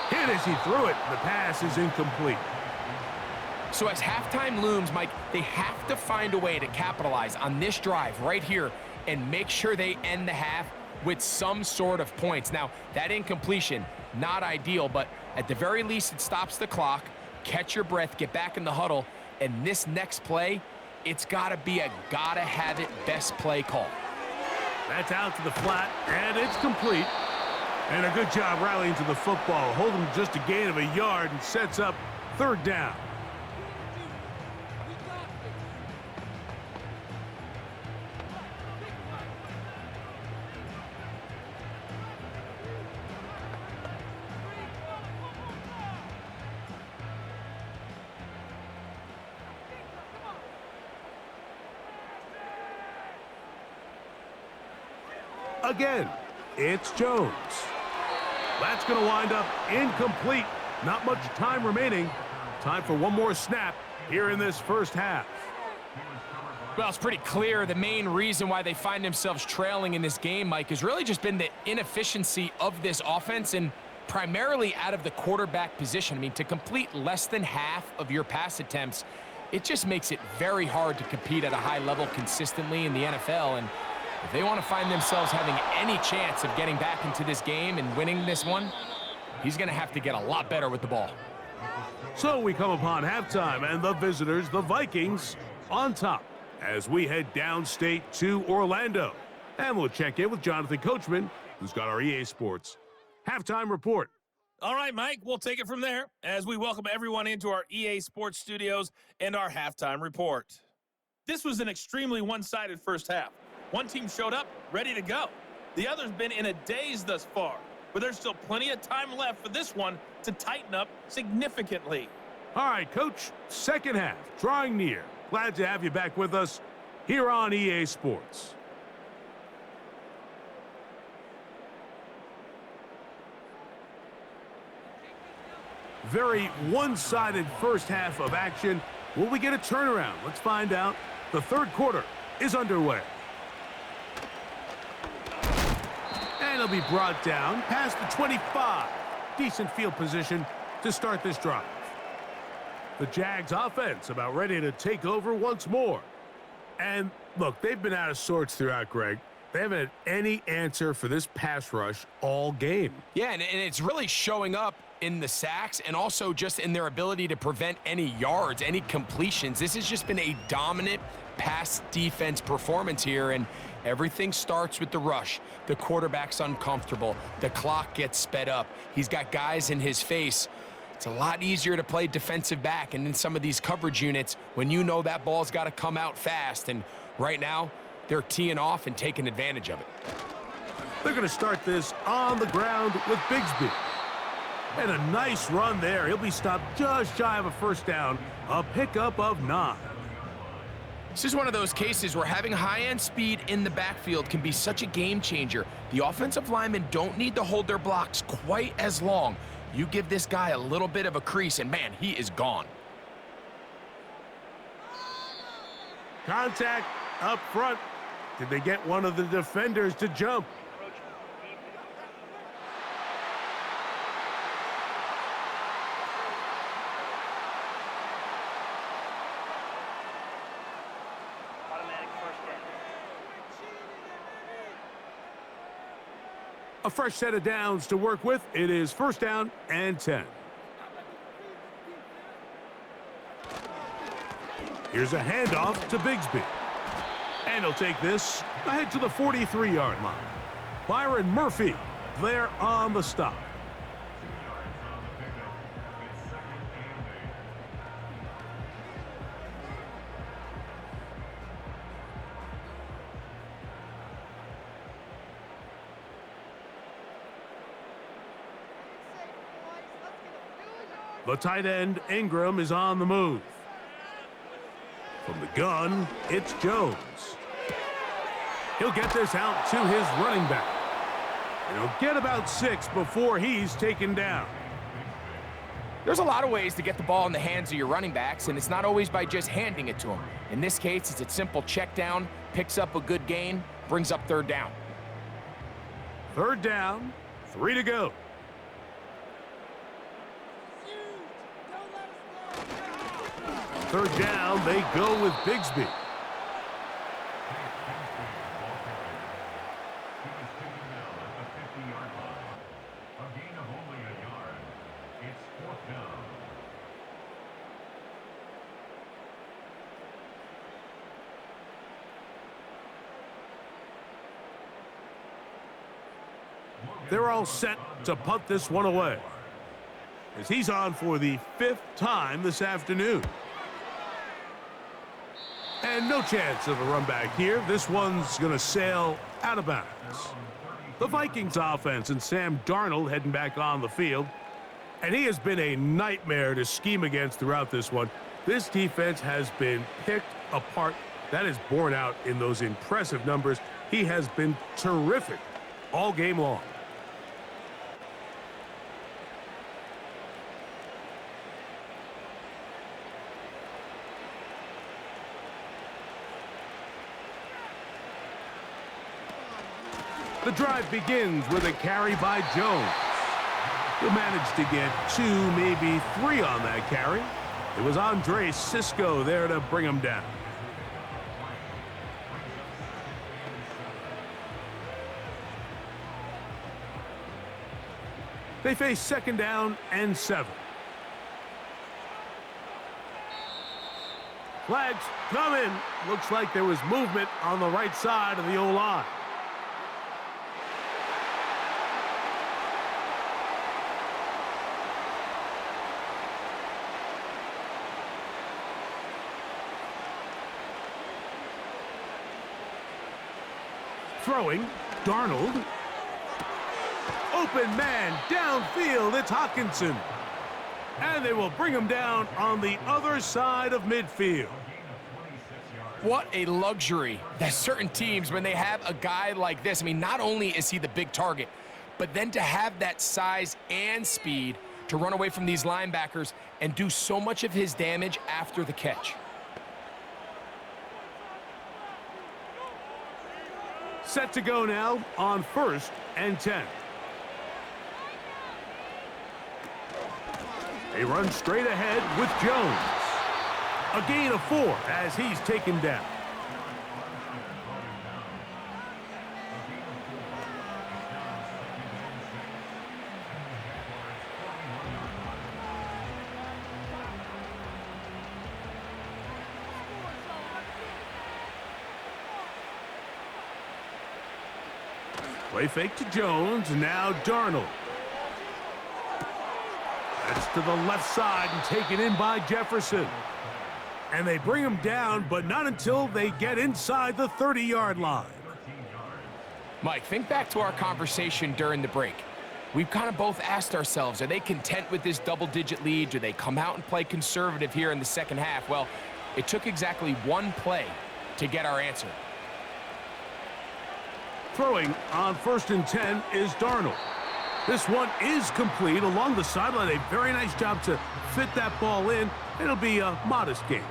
Hit as he threw it. The pass is incomplete. So as halftime looms, Mike, they have to find a way to capitalize on this drive right here and make sure they end the half with some sort of points. Now, that incompletion, not ideal, but at the very least, it stops the clock. Catch your breath, get back in the huddle, and this next play, it's got to be a gotta-have-it best play call. That's out to the flat, and it's complete. And a good job rallying to the football, holding just a gain of a yard and sets up 3rd down. Again, it's Jones. That's going to wind up incomplete. Not much time remaining. Time for one more snap here in this first half. Well, it's pretty clear the main reason why they find themselves trailing in this game, Mike, has really just been the inefficiency of this offense and primarily out of the quarterback position. I mean, to complete less than half of your pass attempts, it just makes it very hard to compete at a high level consistently in the NFL. And if they want to find themselves having any chance of getting back into this game and winning this one, he's going to have to get a lot better with the ball. So we come upon halftime, and the visitors, the Vikings, on top as we head downstate to Orlando. And we'll check in with Jonathan Coachman, who's got our EA Sports halftime report. All right, Mike, we'll take it from there as we welcome everyone into our EA Sports studios and our halftime report. This was an extremely one-sided first half. One team showed up, ready to go. The other's been in a daze thus far, but there's still plenty of time left for this one to tighten up significantly. All right, Coach, second half, drawing near. Glad to have you back with us here on EA Sports. Very one-sided first half of action. Will we get a turnaround? Let's find out. The 3rd quarter is underway. And he'll be brought down past the 25. Decent field position to start this drive. The Jags offense about ready to take over once more. And look, they've been out of sorts throughout, Greg. They haven't had any answer for this pass rush all game. Yeah, and it's really showing up in the sacks and also just in their ability to prevent any yards, any completions. This has just been a dominant pass defense performance here, and everything starts with the rush. The quarterback's uncomfortable. The clock gets sped up. He's got guys in his face. It's a lot easier to play defensive back and in some of these coverage units when you know that ball's got to come out fast, and right now they're teeing off and taking advantage of it. They're going to start this on the ground with Bigsby. And a nice run there. He'll be stopped just shy of a first down. A pickup of 9. This is one of those cases where having high-end speed in the backfield can be such a game changer. The offensive linemen don't need to hold their blocks quite as long. You give this guy a little bit of a crease, and man, he is gone. Contact up front. Did they get one of the defenders to jump? A fresh set of downs to work with. It is 1st down and 10. Here's a handoff to Bigsby. And he'll take this ahead to the 43-yard line. Byron Murphy there on the stop. The tight end, Ingram, is on the move. From the gun, it's Jones. He'll get this out to his running back. And he'll get about 6 before he's taken down. There's a lot of ways to get the ball in the hands of your running backs, and it's not always by just handing it to them. In this case, it's a simple check down, picks up a good gain, brings up 3rd down. 3rd down, 3 to go. Third down, they go with Bigsby. They're all set to punt this one away, as he's on for the 5th time this afternoon. And no chance of a run back here. This one's going to sail out of bounds. The Vikings offense and Sam Darnold heading back on the field. And he has been a nightmare to scheme against throughout this one. This defense has been picked apart. That is borne out in those impressive numbers. He has been terrific all game long. The drive begins with a carry by Jones. He'll manage to get 2, maybe 3 on that carry. It was Andre Cisco there to bring him down. They face 2nd down and 7. Flags come in. Looks like there was movement on the right side of the O-line. Throwing, Darnold. Open man, downfield, it's Hockenson. And they will bring him down on the other side of midfield. What a luxury that certain teams, when they have a guy like this, I mean, not only is he the big target, but then to have that size and speed to run away from these linebackers and do so much of his damage after the catch. Set to go now on 1st and 10. They run straight ahead with Jones. A gain of 4 as he's taken down. Play fake to Jones, now Darnold. That's to the left side and taken in by Jefferson. And they bring him down, but not until they get inside the 30-yard line. Mike, think back to our conversation during the break. We've kind of both asked ourselves, are they content with this double-digit lead? Do they come out and play conservative here in the 2nd half? Well, it took exactly 1 play to get our answer. Throwing on 1st and 10 is Darnold. This one is complete along the sideline. A very nice job to fit that ball in. It'll be a modest gain.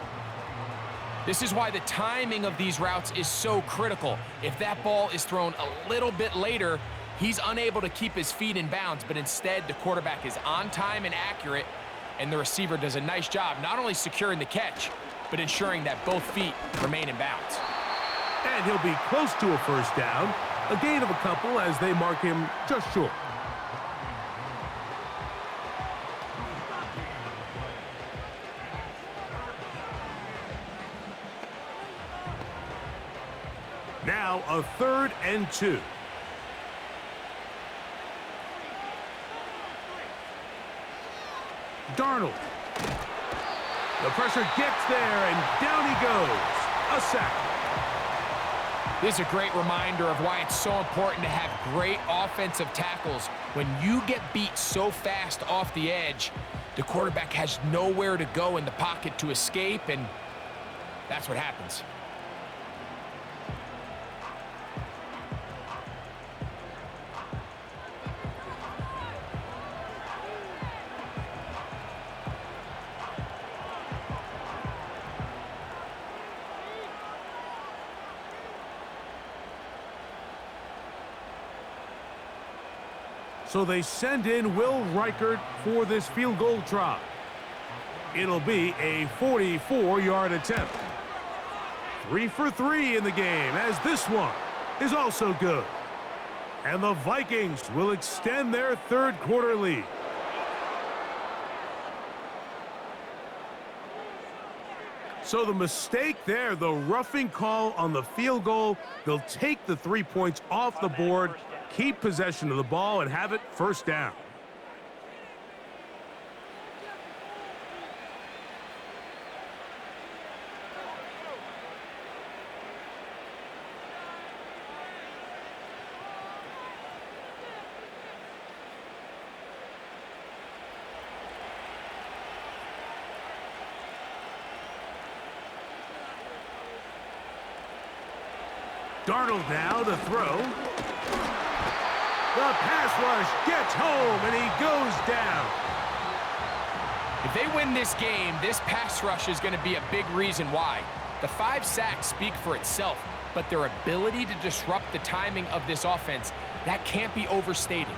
This is why the timing of these routes is so critical. If that ball is thrown a little bit later, he's unable to keep his feet in bounds, but instead the quarterback is on time and accurate, and the receiver does a nice job not only securing the catch, but ensuring that both feet remain in bounds. And he'll be close to a 1st down A gain of a couple as they mark him just short. Now a 3rd and 2. Darnold. The pressure gets there, and down he goes. A sack. This is a great reminder of why it's so important to have great offensive tackles. When you get beat so fast off the edge, the quarterback has nowhere to go in the pocket to escape, and that's what happens. So they send in Will Reichert for this field goal try. It'll be a 44-yard attempt. 3 for 3 in the game, as this one is also good. And the Vikings will extend their 3rd quarter lead. So the mistake there, the roughing call on the field goal, they'll take the 3 points off the board, keep possession of the ball, and have it first down. Darnold now to throw. The pass rush gets home, and he goes down. If they win this game, this pass rush is going to be a big reason why. The 5 sacks speak for itself, but their ability to disrupt the timing of this offense, that can't be overstated.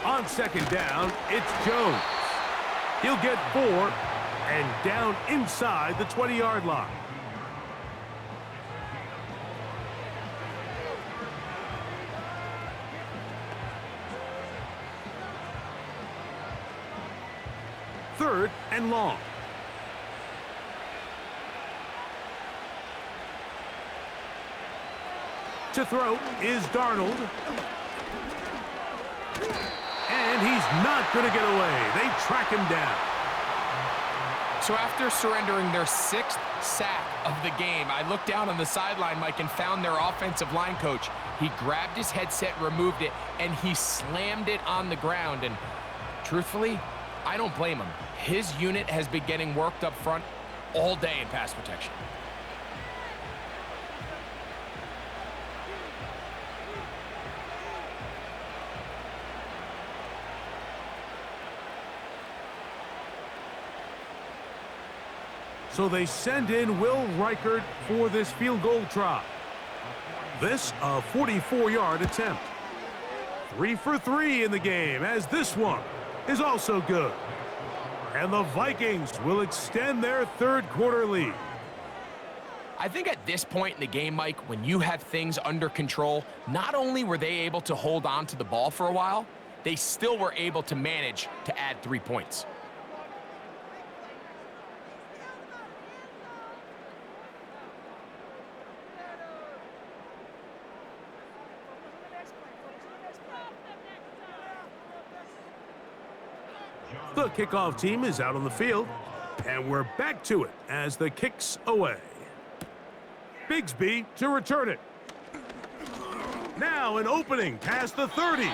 On 2nd down, it's Jones. He'll get 4 and down inside the 20-yard line. Third and long. To throw is Darnold. And he's not going to get away. They track him down. So after surrendering their 6th sack of the game, I looked down on the sideline, Mike, and found their offensive line coach. He grabbed his headset, removed it, and he slammed it on the ground. And truthfully, I don't blame him. His unit has been getting worked up front all day in pass protection. So they send in Will Reichert for this field goal try. This a 44-yard attempt. 3 for 3 in the game, as this one is also good. And the Vikings will extend their 3rd quarter lead. I think at this point in the game, Mike, when you have things under control, not only were they able to hold on to the ball for a while, they still were able to manage to add 3 points. The kickoff team is out on the field, and we're back to it as the kick's away. Bigsby to return it. Now an opening past the 30.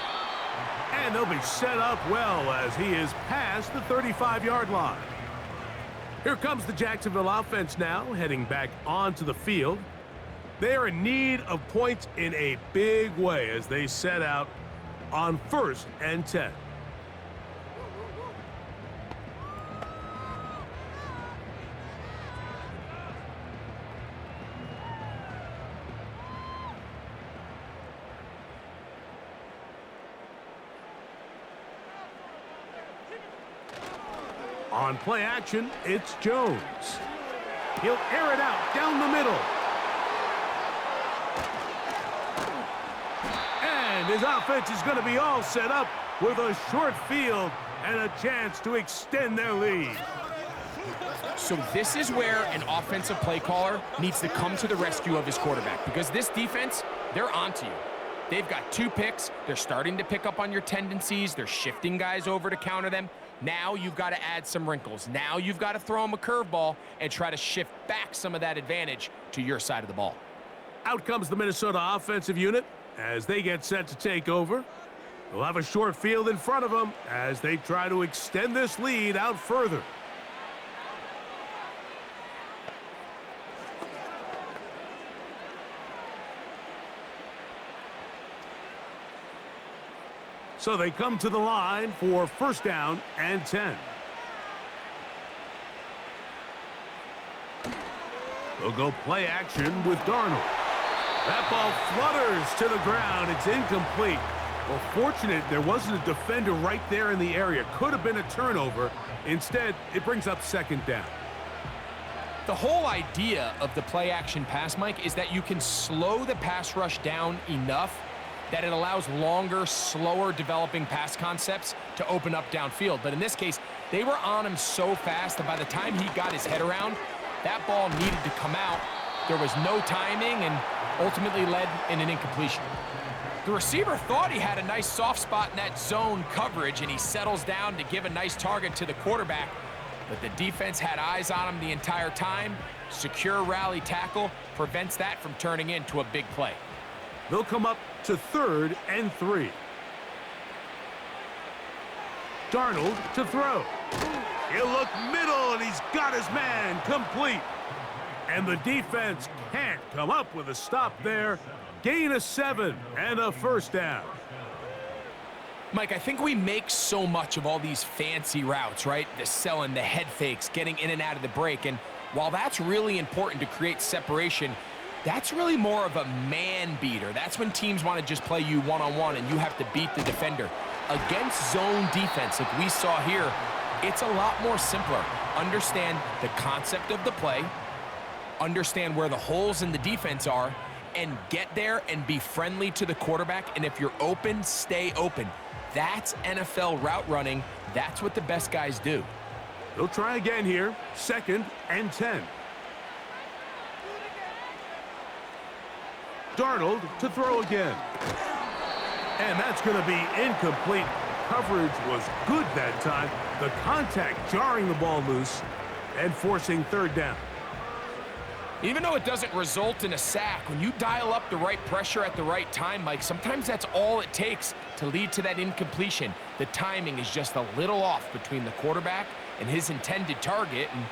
And they'll be set up well as he is past the 35-yard line. Here comes the Jacksonville offense now, heading back onto the field. They are in need of points in a big way as they set out on 1st and 10. On play action, it's Jones. He'll air it out down the middle. And his offense is going to be all set up with a short field and a chance to extend their lead. So this is where an offensive play caller needs to come to the rescue of his quarterback, because this defense, they're onto you. They've got 2 picks. They're starting to pick up on your tendencies. They're shifting guys over to counter them. Now you've got to add some wrinkles. Now you've got to throw them a curveball and try to shift back some of that advantage to your side of the ball. Out comes the Minnesota offensive unit as they get set to take over. They'll have a short field in front of them as they try to extend this lead out further. So they come to the line for first down and 10. They'll go play action with Darnold. That ball flutters to the ground. It's incomplete. Well, fortunate there wasn't a defender right there in the area. Could have been a turnover. Instead, it brings up second down. The whole idea of the play action pass, Mike, is that you can slow the pass rush down enough that it allows longer, slower developing pass concepts to open up downfield. But in this case, they were on him so fast that by the time he got his head around, that ball needed to come out. There was no timing and ultimately led in an incompletion. The receiver thought he had a nice soft spot in that zone coverage, and he settles down to give a nice target to the quarterback. But the defense had eyes on him the entire time. Secure rally tackle prevents that from turning into a big play. They'll come up to 3rd and 3. Darnold to throw. He'll look middle, and he's got his man complete. And the defense can't come up with a stop there. Gain of 7 and a first down. Mike, I think we make so much of all these fancy routes, right? The selling, the head fakes, getting in and out of the break. And while that's really important to create separation, that's really more of a man beater. That's when teams want to just play you one-on-one and you have to beat the defender. Against zone defense, like we saw here, it's a lot more simpler. Understand the concept of the play, understand where the holes in the defense are, and get there and be friendly to the quarterback. And if you're open, stay open. That's NFL route running. That's what the best guys do. They'll try again here. 2nd and 10. Darnold to throw again. And that's going to be incomplete. Coverage was good that time. The contact jarring the ball loose and forcing 3rd down. Even though it doesn't result in a sack, when you dial up the right pressure at the right time, Mike, sometimes that's all it takes to lead to that incompletion. The timing is just a little off between the quarterback and his intended target, and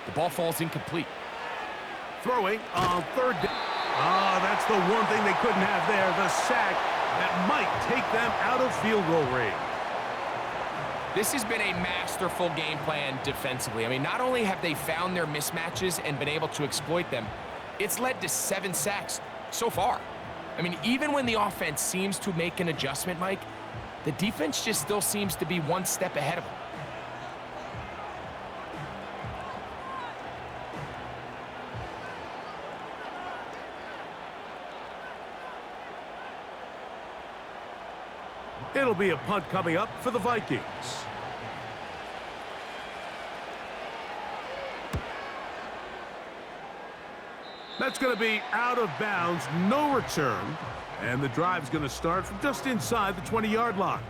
the ball falls incomplete. Throwing on 3rd down. That's the one thing they couldn't have there, the sack that might take them out of field goal range. This has been a masterful game plan defensively. I mean, not only have they found their mismatches and been able to exploit them, it's led to 7 sacks so far. I mean, even when the offense seems to make an adjustment, Mike, the defense just still seems to be one step ahead of them. It'll be a punt coming up for the Vikings. That's going to be out of bounds, no return. And the drive's going to start from just inside the 20-yard line.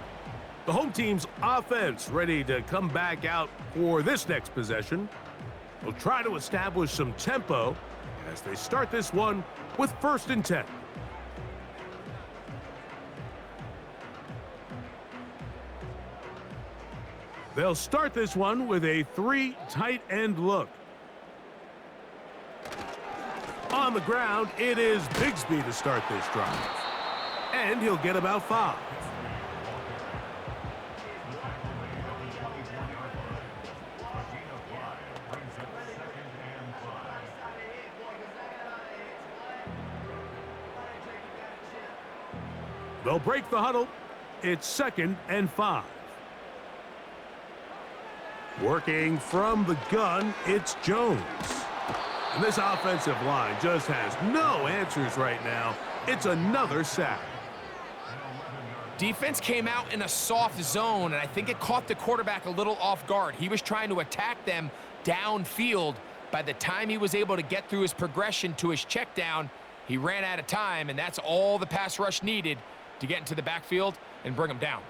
The home team's offense ready to come back out for this next possession. They'll try to establish some tempo as they start this one with 1st and 10. They'll start this one with a 3 tight end look. On the ground, it is Bigsby to start this drive. And he'll get about 5. They'll break the huddle. It's 2nd and 5. Working from the gun, it's Jones. And this offensive line just has no answers right now. It's another sack. Defense came out in a soft zone, and I think it caught the quarterback a little off guard. He was trying to attack them downfield. By the time he was able to get through his progression to his check down, he ran out of time, and that's all the pass rush needed to get into the backfield and bring him down.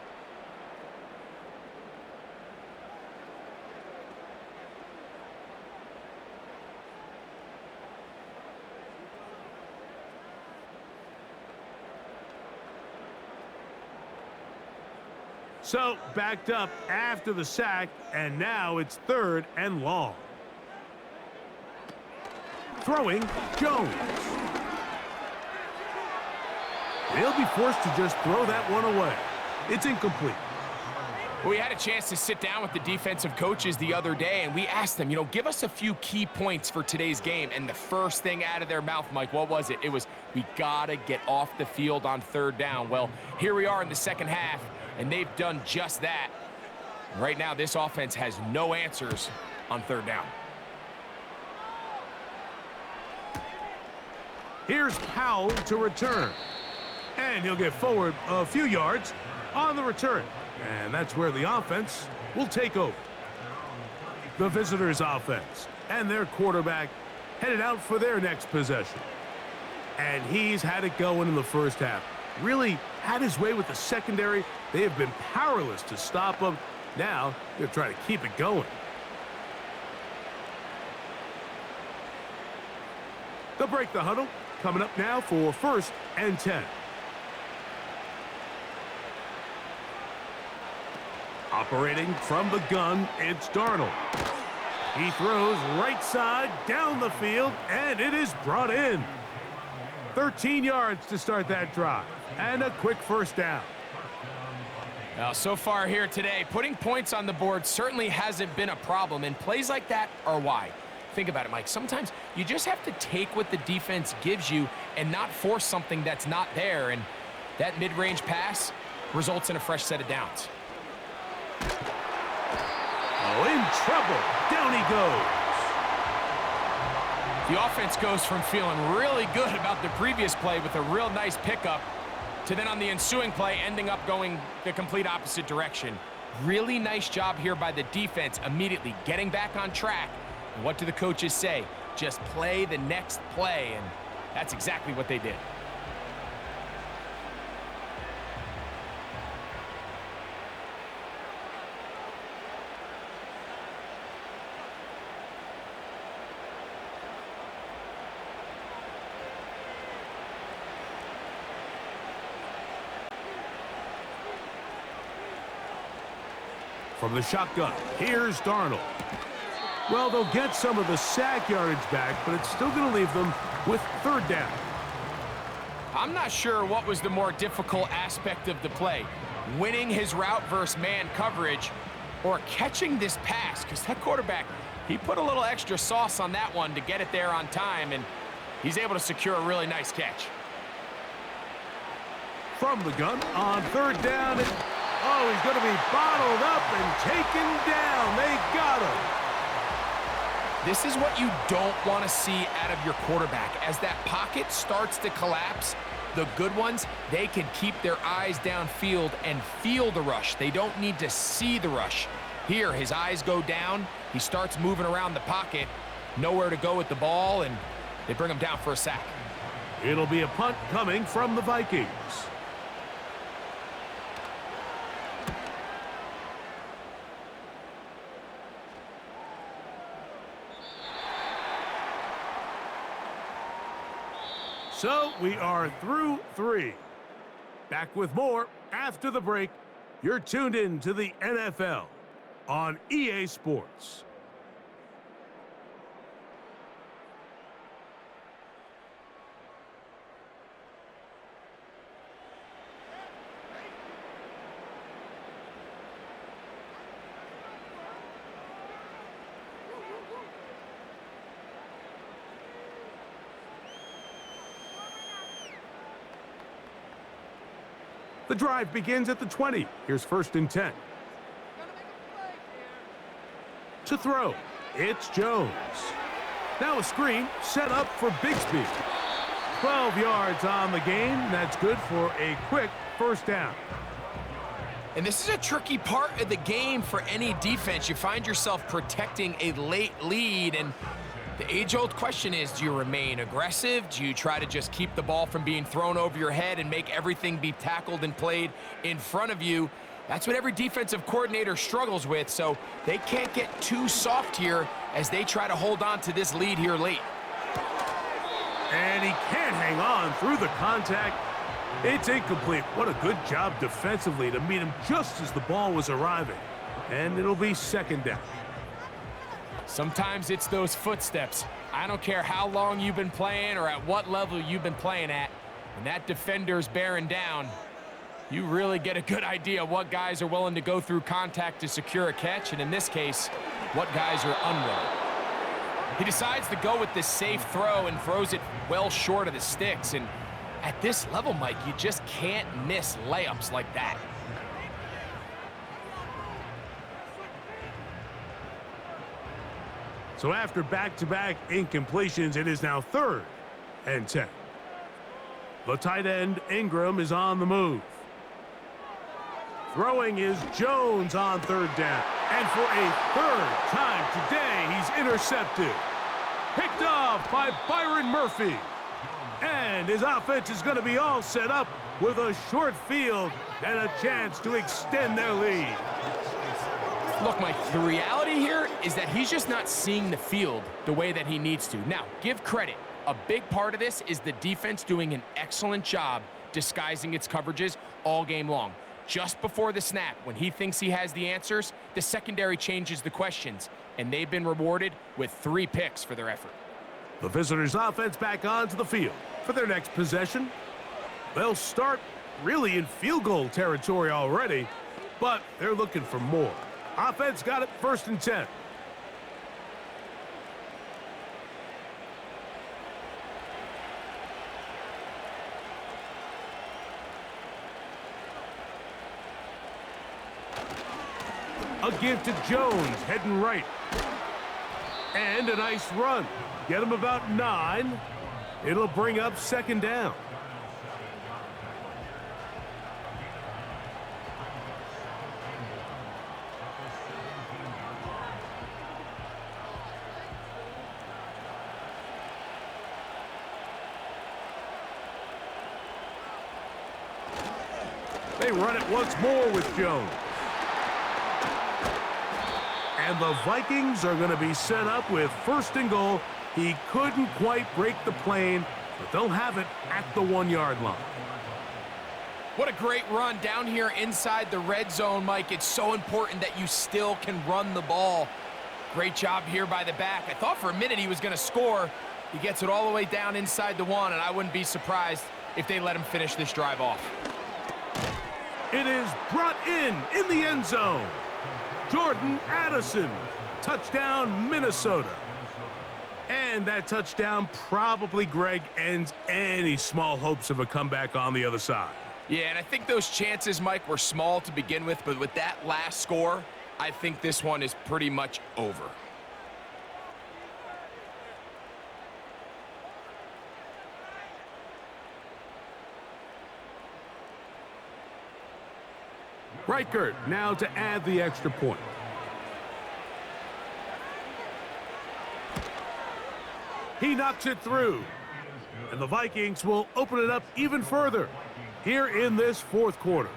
So, backed up after the sack, and now it's 3rd and long. Throwing, Jones. They'll be forced to just throw that one away. It's incomplete. Well, we had a chance to sit down with the defensive coaches the other day, and we asked them, give us a few key points for today's game. And the first thing out of their mouth, Mike, what was it? It was, we got to get off the field on 3rd down. Well, here we are in the second half, and they've done just that. Right now, this offense has no answers on 3rd down. Here's Powell to return. And he'll get forward a few yards on the return. And that's where the offense will take over. The visitors' offense and their quarterback headed out for their next possession. And he's had it going in the first half. Really had his way with the secondary. They have been powerless to stop him. Now they're trying to keep it going. They'll break the huddle. Coming up now for 1st and 10. Operating from the gun, it's Darnold. He throws right side down the field, and it is brought in. 13 yards to start that drive, and a quick 1st down. Now, so far here today, putting points on the board certainly hasn't been a problem, and plays like that are why. Think about it, Mike. Sometimes you just have to take what the defense gives you and not force something that's not there, and that mid-range pass results in a fresh set of downs. Oh, in trouble. Down he goes. The offense goes from feeling really good about the previous play with a real nice pickup to then on the ensuing play ending up going the complete opposite direction. Really nice job here by the defense immediately getting back on track. And what do the coaches say? Just play the next play, and that's exactly what they did. From the shotgun, here's Darnold. Well, they'll get some of the sack yardage back, but it's still going to leave them with 3rd down. I'm not sure what was the more difficult aspect of the play, winning his route versus man coverage or catching this pass, because that quarterback, he put a little extra sauce on that one to get it there on time, and he's able to secure a really nice catch. From the gun on 3rd down. Oh, he's going to be bottled up and taken down. They got him. This is what you don't want to see out of your quarterback. As that pocket starts to collapse, the good ones, they can keep their eyes downfield and feel the rush. They don't need to see the rush. Here, his eyes go down. He starts moving around the pocket. Nowhere to go with the ball, and they bring him down for a sack. It'll be a punt coming from the Vikings. So we are through 3. Back with more after the break. You're tuned in to the NFL on EA Sports. The drive begins at the 20. Here's 1st and 10. To throw, it's Jones. Now a screen set up for Bigsby. 12 yards on the game. That's good for a quick first down. And this is a tricky part of the game for any defense. You find yourself protecting a late lead, and the age-old question is, do you remain aggressive? Do you try to just keep the ball from being thrown over your head and make everything be tackled and played in front of you? That's what every defensive coordinator struggles with, so they can't get too soft here as they try to hold on to this lead here late. And he can't hang on through the contact. It's incomplete. What a good job defensively to meet him just as the ball was arriving. And it'll be second down. Sometimes it's those footsteps. I don't care how long you've been playing or at what level you've been playing at. When that defender's bearing down, you really get a good idea what guys are willing to go through contact to secure a catch, and in this case, what guys are unwilling. He decides to go with this safe throw and throws it well short of the sticks, and at this level, Mike, you just can't miss layups like that. So after back-to-back incompletions, it is now 3rd and 10. The tight end, Ingram, is on the move. Throwing is Jones on 3rd down. And for a 3rd time today, he's intercepted. Picked off by Byron Murphy. And his offense is going to be all set up with a short field and a chance to extend their lead. Look, Mike, the reality here is that he's just not seeing the field the way that he needs to. Now, give credit. A big part of this is the defense doing an excellent job disguising its coverages all game long. Just before the snap, when he thinks he has the answers, the secondary changes the questions, and they've been rewarded with 3 picks for their effort. The visitors' offense back onto the field for their next possession. They'll start really in field goal territory already, but they're looking for more. Offense got it 1st and 10. A give to Jones, heading right. And a nice run. Get him about 9. It'll bring up 2nd down. They run it once more with Jones. And the Vikings are going to be set up with 1st and goal. He couldn't quite break the plane, but they'll have it at the 1-yard line. What a great run down here inside the red zone, Mike. It's so important that you still can run the ball. Great job here by the back. I thought for a minute he was going to score. He gets it all the way down inside the 1, and I wouldn't be surprised if they let him finish this drive off. It is brought in the end zone. Jordan Addison, touchdown Minnesota. And that touchdown probably, Greg, ends any small hopes of a comeback on the other side. Yeah, and I think those chances, Mike, were small to begin with, but with that last score, I think this one is pretty much over. Reichert now to add the extra point. He knocks it through. And the Vikings will open it up even further here in this 4th quarter.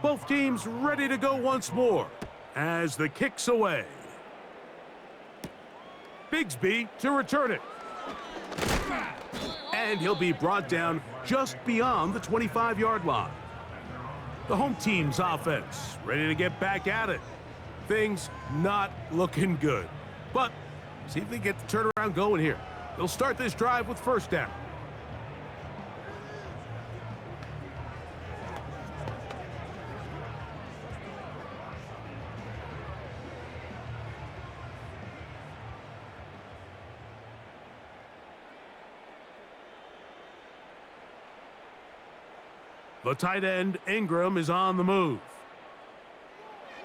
Both teams ready to go once more as the kick's away. Bigsby to return it. And he'll be brought down just beyond the 25-yard line. The home team's offense ready to get back at it. Things not looking good. But see if they get the turnaround going here. They'll start this drive with first down. The tight end, Ingram, is on the move.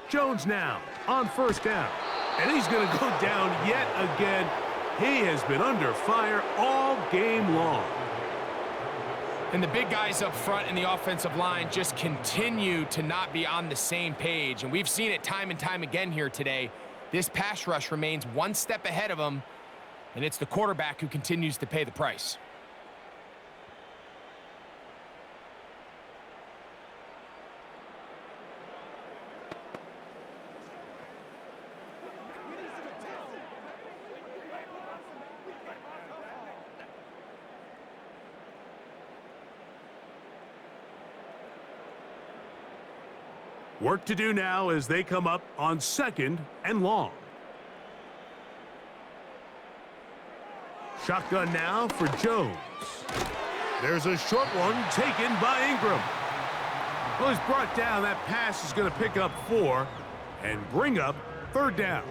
Jones now on first down. And he's going to go down yet again. He has been under fire all game long. And the big guys up front in the offensive line just continue to not be on the same page. And we've seen it time and time again here today. This pass rush remains one step ahead of them, and it's the quarterback who continues to pay the price. Work to do now as they come up on second and long. Shotgun now for Jones. There's a short one taken by Ingram. Well, he's brought down. That pass is going to pick up 4 and bring up third down.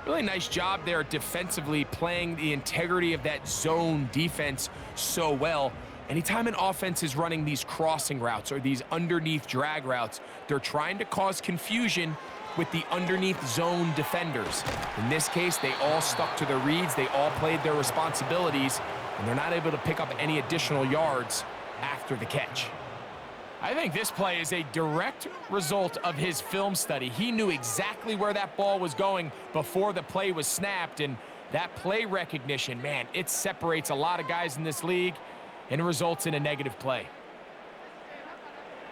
Really nice job there defensively, playing the integrity of that zone defense so well. Anytime an offense is running these crossing routes or these underneath drag routes, they're trying to cause confusion with the underneath zone defenders. In this case, they all stuck to their reads, they all played their responsibilities, and they're not able to pick up any additional yards after the catch. I think this play is a direct result of his film study. He knew exactly where that ball was going before the play was snapped, and that play recognition, man, it separates a lot of guys in this league and results in a negative play.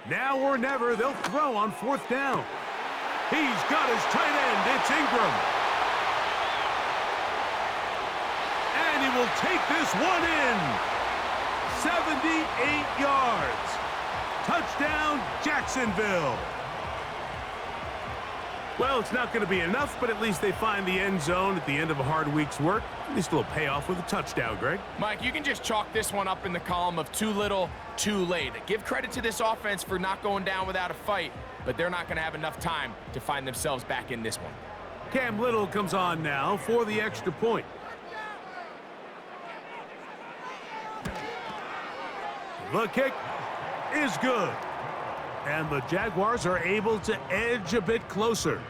Now or never, they'll throw on fourth down. He's got his tight end. It's Ingram. And he will take this one in. 78 yards. Touchdown, Jacksonville. Well, it's not going to be enough, but at least they find the end zone at the end of a hard week's work. At least a little payoff with a touchdown, Greg. Mike, you can just chalk this one up in the column of too little, too late. Give credit to this offense for not going down without a fight, but they're not going to have enough time to find themselves back in this one. Cam Little comes on now for the extra point. The kick is good. And the Jaguars are able to edge a bit closer.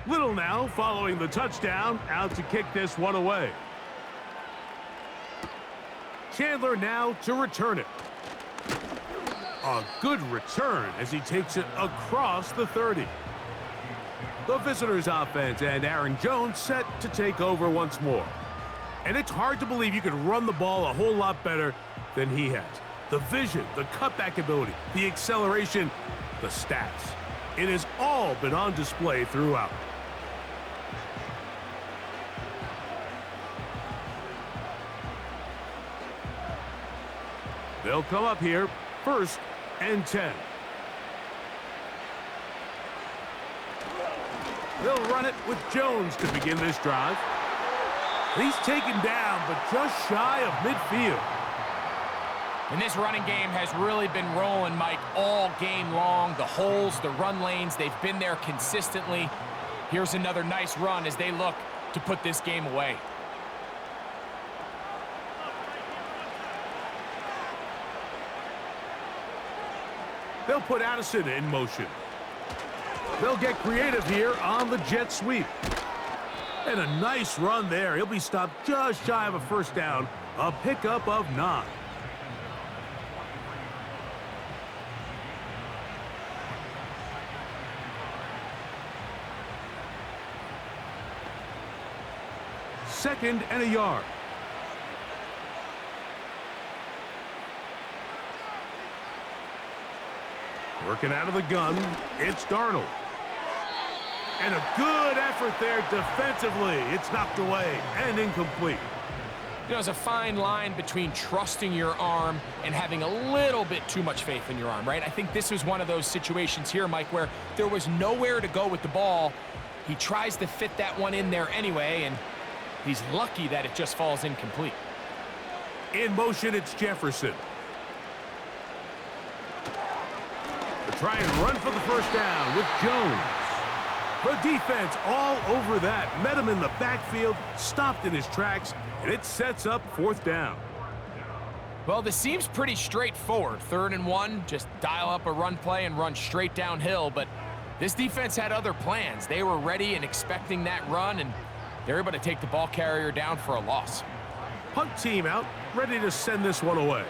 Little now following the touchdown, out to kick this one away. Chandler now to return it. A good return as he takes it across the 30. The visitors' offense and Aaron Jones set to take over once more. And it's hard to believe you could run the ball a whole lot better than he has. The vision, the cutback ability, the acceleration, the stats. It has all been on display throughout. They'll come up here, 1st and 10. They'll run it with Jones to begin this drive. He's taken down, but just shy of midfield. And this running game has really been rolling, Mike, all game long. The holes, the run lanes, they've been there consistently. Here's another nice run as they look to put this game away. They'll put Addison in motion. They'll get creative here on the jet sweep. And a nice run there. He'll be stopped just shy of a first down. A pickup of 9. Second and a yard. Working out of the gun, it's Darnold. And a good effort there defensively. It's knocked away and incomplete. You know, there's a fine line between trusting your arm and having a little bit too much faith in your arm, right? I think this was one of those situations here, Mike, where there was nowhere to go with the ball. He tries to fit that one in there anyway, and he's lucky that it just falls incomplete. In motion, it's Jefferson. They try and run for the first down with Jones. The defense all over that. Met him in the backfield, stopped in his tracks, and it sets up fourth down. Well, this seems pretty straightforward. 3rd and 1, just dial up a run play and run straight downhill, but this defense had other plans. They were ready and expecting that run, and they're able to take the ball carrier down for a loss. Punt team out, ready to send this one away.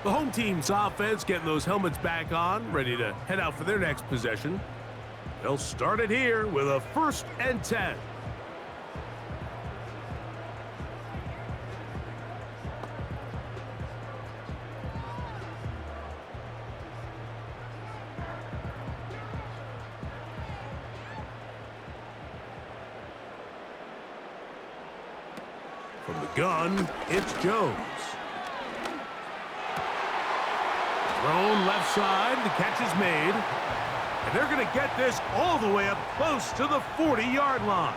The home team's offense getting those helmets back on, ready to head out for their next possession. They'll start it here with a 1st and 10. From the gun, it's Jones. Thrown left side, the catch is made. And they're going to get this all the way up close to the 40-yard line.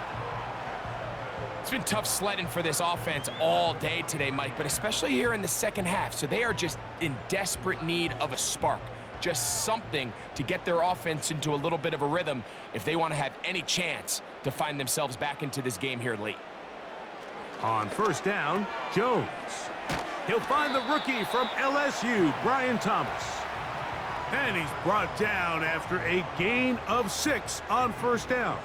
It's been tough sledding for this offense all day today, Mike, but especially here in the second half. So they are just in desperate need of a spark, just something to get their offense into a little bit of a rhythm if they want to have any chance to find themselves back into this game here late. On 1st down, Jones. He'll find the rookie from LSU, Brian Thomas. And he's brought down after a gain of 6 on 1st down.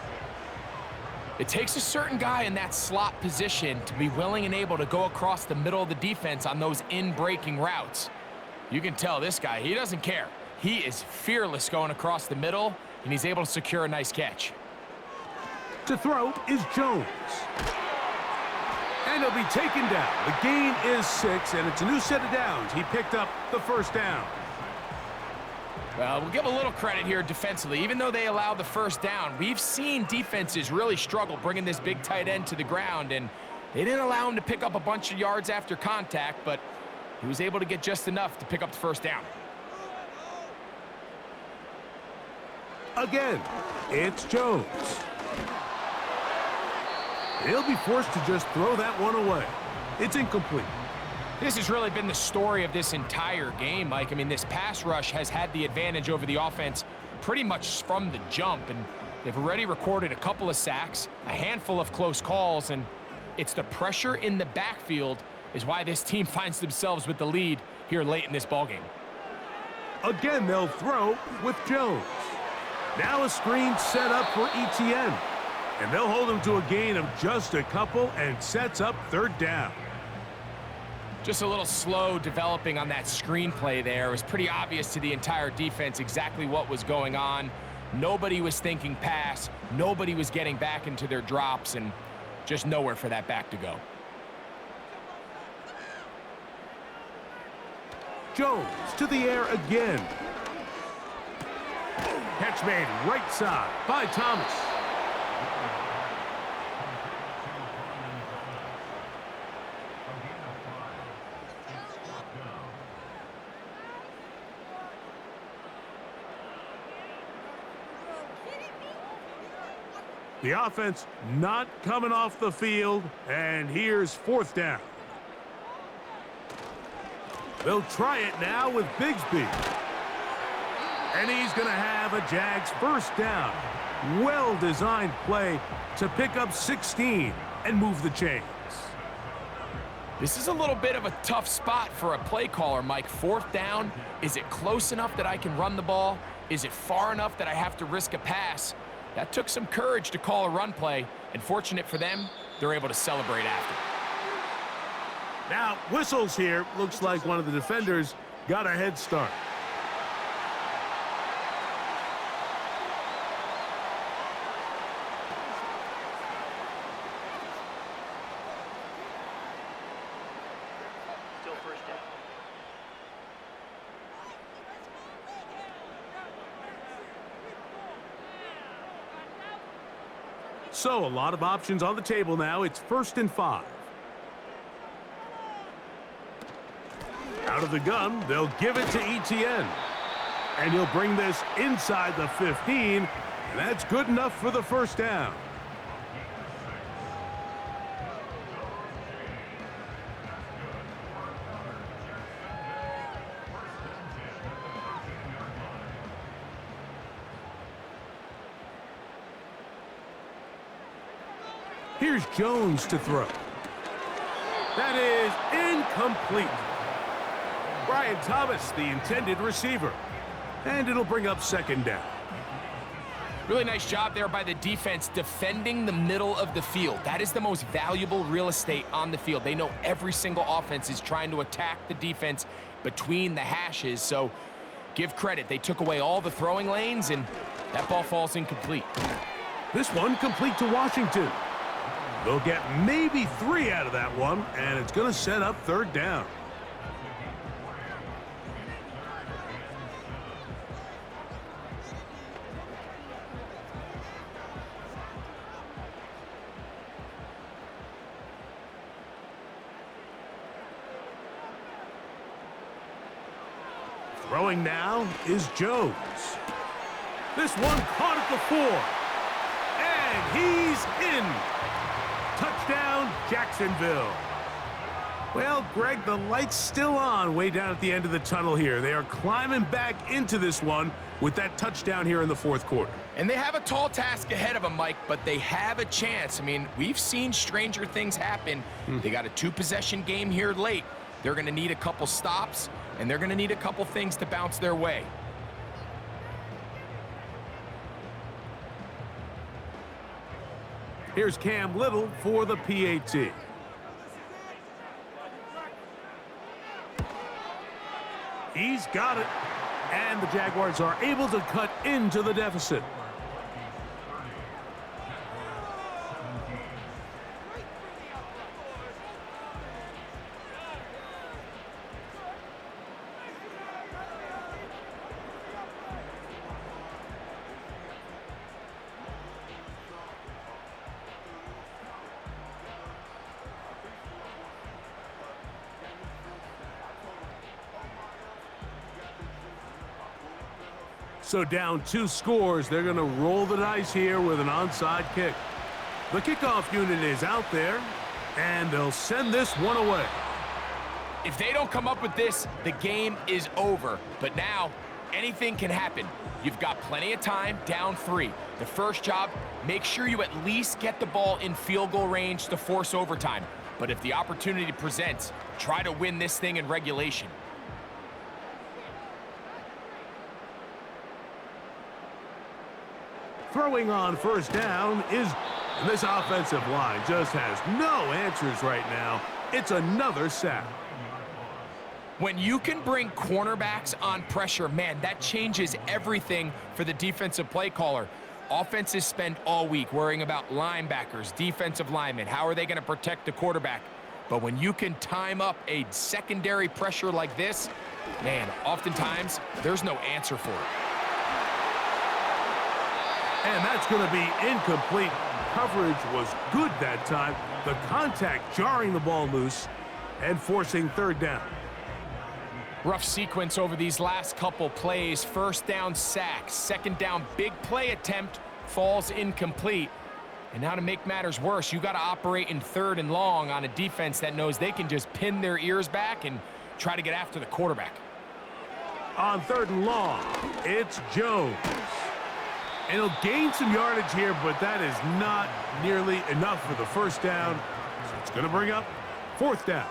It takes a certain guy in that slot position to be willing and able to go across the middle of the defense on those in-breaking routes. You can tell this guy, he doesn't care. He is fearless going across the middle, and he's able to secure a nice catch. To throw is Jones. And he'll be taken down. The gain is 6, and it's a new set of downs. He picked up the 1st down. Well, we'll give a little credit here defensively. Even though they allowed the 1st down, we've seen defenses really struggle bringing this big tight end to the ground, and they didn't allow him to pick up a bunch of yards after contact, but he was able to get just enough to pick up the 1st down. Again, it's Jones. He'll be forced to just throw that one away. It's incomplete. This has really been the story of this entire game, Mike. I mean, this pass rush has had the advantage over the offense pretty much from the jump, and they've already recorded a couple of sacks, a handful of close calls, and it's the pressure in the backfield is why this team finds themselves with the lead here late in this ballgame. Again, they'll throw with Jones. Now a screen set up for ETN. And they'll hold him to a gain of just a couple and sets up 3rd down. Just a little slow developing on that screenplay there. It was pretty obvious to the entire defense exactly what was going on. Nobody was thinking pass. Nobody was getting back into their drops, and just nowhere for that back to go. Jones to the air again. Catch made right side by Thomas. The offense not coming off the field, and here's 4th down. They'll try it now with Bigsby. And he's going to have a Jags 1st down. Well-designed play to pick up 16 and move the chains. This is a little bit of a tough spot for a play caller, Mike. 4th down, is it close enough that I can run the ball? Is it far enough that I have to risk a pass? That took some courage to call a run play, and fortunate for them, they're able to celebrate after. Now, whistles here. Looks like one of the defenders got a head start. So a lot of options on the table now. It's 1st and 5. Out of the gun, they'll give it to Etienne. And he'll bring this inside the 15, and that's good enough for the first down. Here's Jones to throw. That is incomplete. Brian Thomas, the intended receiver. And it'll bring up 2nd down. Really nice job there by the defense defending the middle of the field. That is the most valuable real estate on the field. They know every single offense is trying to attack the defense between the hashes. So give credit. They took away all the throwing lanes, and that ball falls incomplete. This one complete to Washington. They'll get maybe 3 out of that one, and it's going to set up 3rd down. Throwing now is Jones. This one caught at the 4. And he's in. Touchdown, Jacksonville. Well, Greg, the light's still on way down at the end of the tunnel here. They are climbing back into this one with that touchdown here in the 4th quarter. And they have a tall task ahead of them, Mike, but they have a chance. I mean, we've seen stranger things happen. They got a 2-possession game here late. They're going to need a couple stops, and they're going to need a couple things to bounce their way. Here's Cam Little for the PAT. He's got it. And the Jaguars are able to cut into the deficit. So down 2 scores, they're going to roll the dice here with an onside kick. The kickoff unit is out there, and they'll send this one away. If they don't come up with this, the game is over. But now, anything can happen. You've got plenty of time, down 3. The first job, make sure you at least get the ball in field goal range to force overtime. But if the opportunity presents, try to win this thing in regulation. Throwing on first down is, and this offensive line just has no answers right now. It's another sack. When you can bring cornerbacks on pressure, man, that changes everything for the defensive play caller. Offenses spend all week worrying about linebackers, defensive linemen. How are they going to protect the quarterback? But when you can time up a secondary pressure like this, man, oftentimes there's no answer for it. And that's going to be incomplete. Coverage was good that time. The contact jarring the ball loose and forcing 3rd down. Rough sequence over these last couple plays. First down sack, 2nd down big play attempt, falls incomplete. And now to make matters worse, you got to operate in 3rd and long on a defense that knows they can just pin their ears back and try to get after the quarterback. On 3rd and long, it's Jones. And he'll gain some yardage here, but that is not nearly enough for the first down. So it's going to bring up 4th down.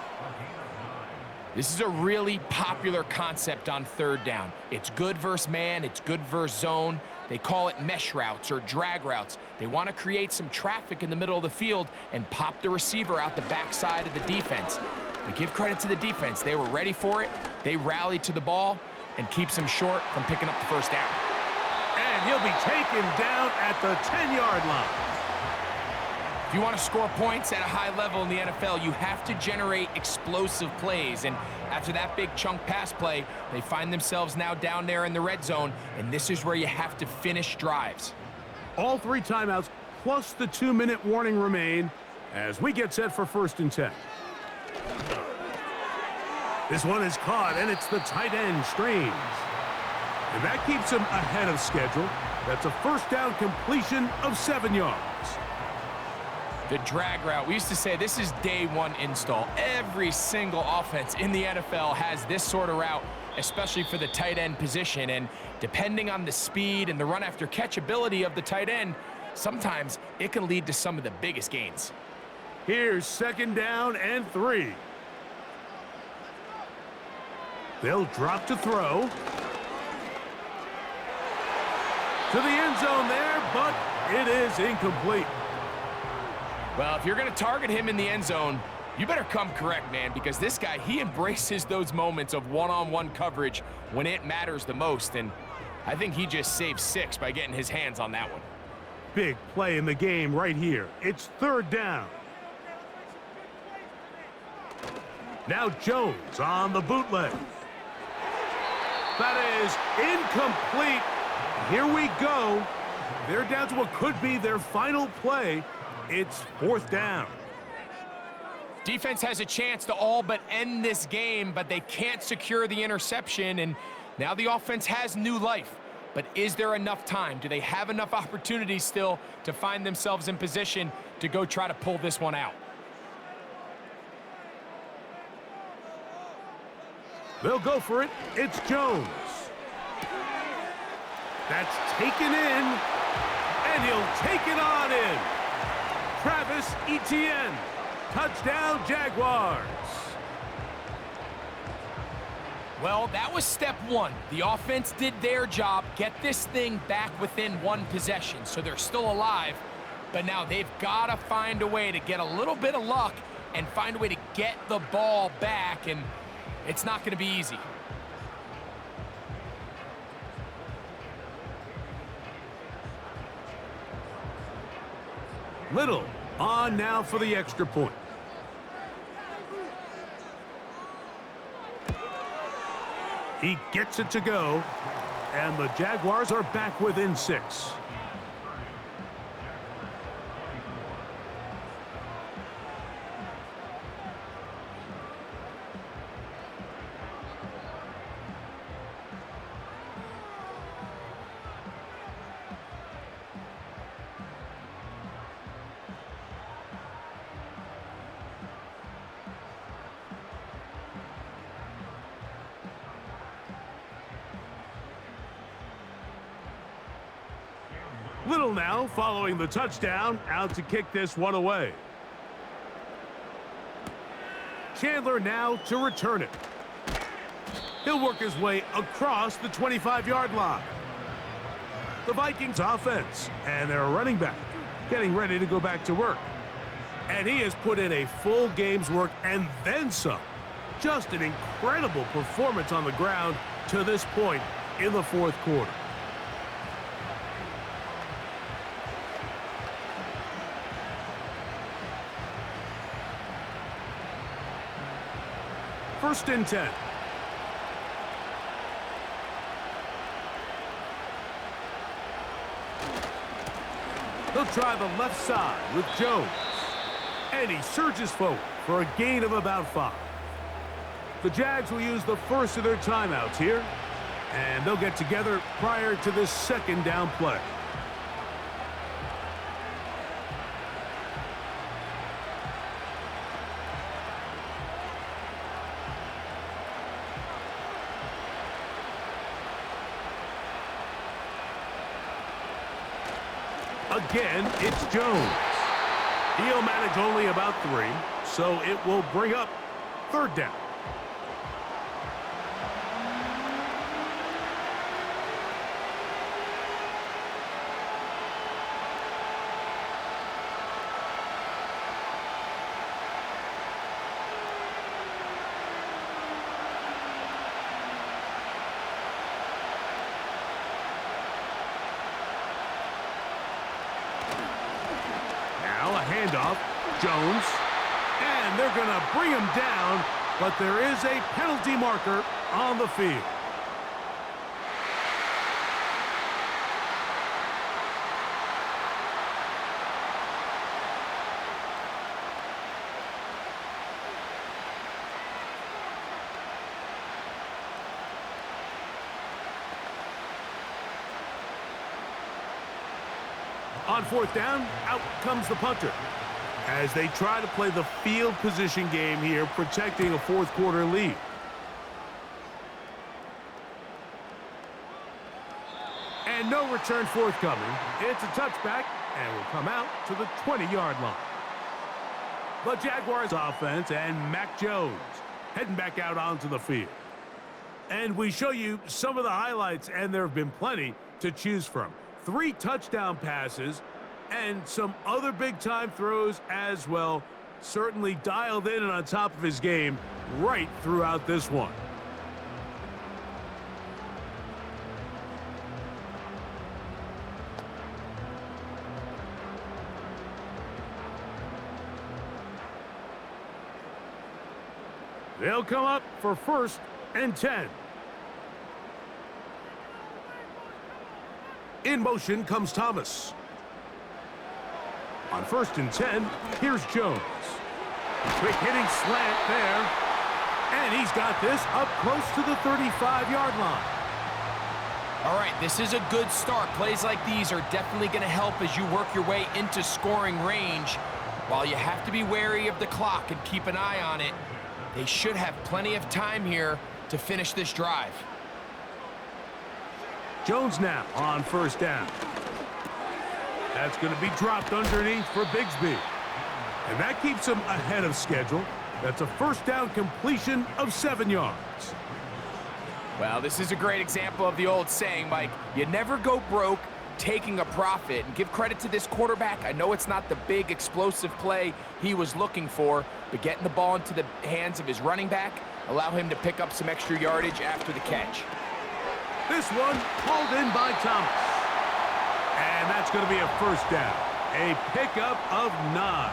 This is a really popular concept on 3rd down. It's good versus man, it's good versus zone. They call it mesh routes or drag routes. They want to create some traffic in the middle of the field and pop the receiver out the backside of the defense. But give credit to the defense. They were ready for it. They rallied to the ball and keeps them short from picking up the first down. And he'll be taken down at the 10-yard line. If you want to score points at a high level in the NFL, you have to generate explosive plays. And after that big chunk pass play, they find themselves now down there in the red zone, and this is where you have to finish drives. All 3 timeouts plus the 2-minute warning remain as we get set for 1st and 10. This one is caught, and it's the tight end, Strange. And that keeps him ahead of schedule. That's a 1st down completion of 7 yards. The drag route, we used to say this is day one install. Every single offense in the NFL has this sort of route, especially for the tight end position. And depending on the speed and the run after catch ability of the tight end, sometimes it can lead to some of the biggest gains. Here's 2nd down and 3. They'll drop to throw. To the end zone there, but it is incomplete. Well, if you're going to target him in the end zone, you better come correct, man, because this guy, he embraces those moments of one-on-one coverage when it matters the most, and I think he just saved 6 by getting his hands on that one. Big play in the game right here. It's 3rd down. Now Jones on the bootleg. That is incomplete. Here we go. They're down to what could be their final play. It's 4th down. Defense has a chance to all but end this game, but they can't secure the interception, and now the offense has new life. But is there enough time? Do they have enough opportunities still to find themselves in position to go try to pull this one out? They'll go for it. It's Jones. That's taken in, and he'll take it on in. Travis Etienne, touchdown Jaguars. Well, that was step 1. The offense did their job, get this thing back within 1 possession, so they're still alive. But now they've got to find a way to get a little bit of luck and find a way to get the ball back, and it's not going to be easy. Little on now for the extra point. He gets it to go, and the Jaguars are back within 6. Little now following the touchdown, out to kick this one away. Chandler now to return it. He'll work his way across the 25-yard line. The Vikings offense and their running back getting ready to go back to work. And he has put in a full game's work and then some. Just an incredible performance on the ground to this point in the 4th quarter. First and 10. He'll try the left side with Jones. And he surges forward for a gain of about 5. The Jags will use the first of their timeouts here. And they'll get together prior to this 2nd down play. Again, it's Jones. He'll manage only about 3, so it will bring up 3rd down. Handoff, Jones, and they're going to bring him down, but there is a penalty marker on the field. On fourth down, out comes the punter, as they try to play the field position game here, protecting a fourth quarter lead. And no return forthcoming. It's a touchback, and will come out to the 20-yard line. The Jaguars offense and Mac Jones heading back out onto the field. And we show you some of the highlights, and there have been plenty to choose from. 3 touchdown passes and some other big-time throws as well. Certainly dialed in and on top of his game right throughout this one. They'll come up for 1st and 10. In motion comes Thomas. On 1st and 10, here's Jones. Quick hitting slant there. And he's got this up close to the 35-yard line. All right, this is a good start. Plays like these are definitely going to help as you work your way into scoring range. While you have to be wary of the clock and keep an eye on it, they should have plenty of time here to finish this drive. Jones now on 1st down. That's going to be dropped underneath for Bigsby. And that keeps him ahead of schedule. That's a 1st down completion of 7 yards. Well, this is a great example of the old saying, Mike, you never go broke taking a profit. And give credit to this quarterback. I know it's not the big explosive play he was looking for, but getting the ball into the hands of his running back allow him to pick up some extra yardage after the catch. This one hauled in by Thomas. And that's going to be a 1st down. A pickup of 9.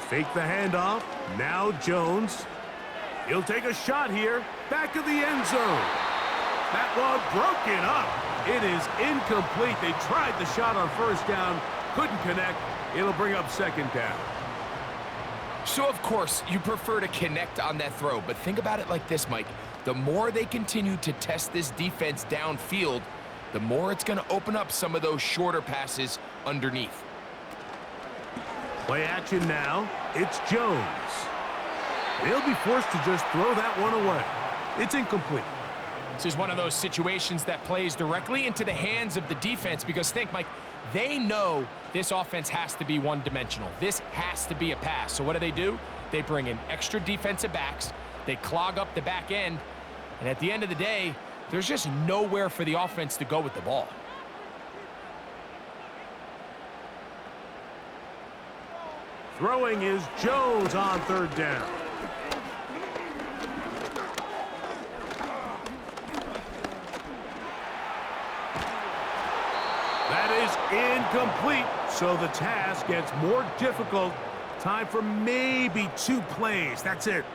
Fake the handoff. Now Jones. He'll take a shot here. Back of the end zone. That one broken up. It is incomplete. They tried the shot on 1st down. Couldn't connect. It'll bring up 2nd down. So, of course, you prefer to connect on that throw. But think about it like this, Mike. The more they continue to test this defense downfield, the more it's going to open up some of those shorter passes underneath. Play action now. It's Jones. They'll be forced to just throw that one away. It's incomplete. This is one of those situations that plays directly into the hands of the defense because think, Mike, they know this offense has to be one-dimensional. This has to be a pass. So what do? They bring in extra defensive backs. They clog up the back end. And at the end of the day, there's just nowhere for the offense to go with the ball. Throwing is Jones on 3rd down. That is incomplete, so the task gets more difficult. Time for maybe 2 plays. That's it.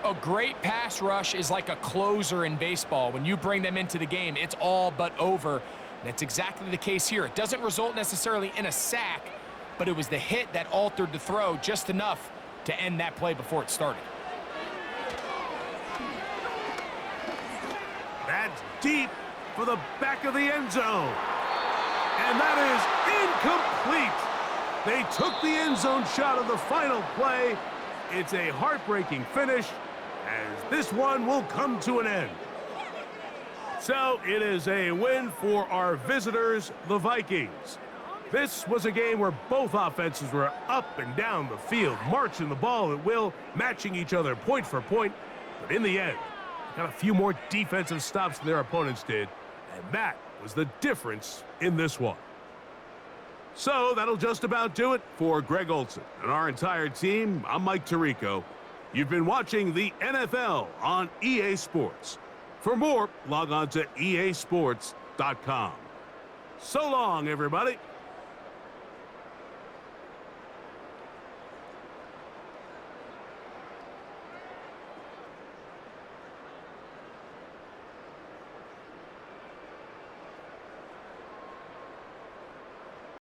A great pass rush is like a closer in baseball. When you bring them into the game, it's all but over. And that's exactly the case here. It doesn't result necessarily in a sack, but it was the hit that altered the throw just enough to end that play before it started. That's deep for the back of the end zone. And that is incomplete. They took the end zone shot of the final play. It's a heartbreaking finish, as this one will come to an end. So it is a win for our visitors, the Vikings. This was a game where both offenses were up and down the field, marching the ball at will, matching each other point for point. But in the end, got a few more defensive stops than their opponents did, and that was the difference in this one. So that'll just about do it for Greg Olson and our entire team. I'm Mike Tirico. You've been watching the NFL on EA Sports. For more, log on to easports.com. So long, everybody.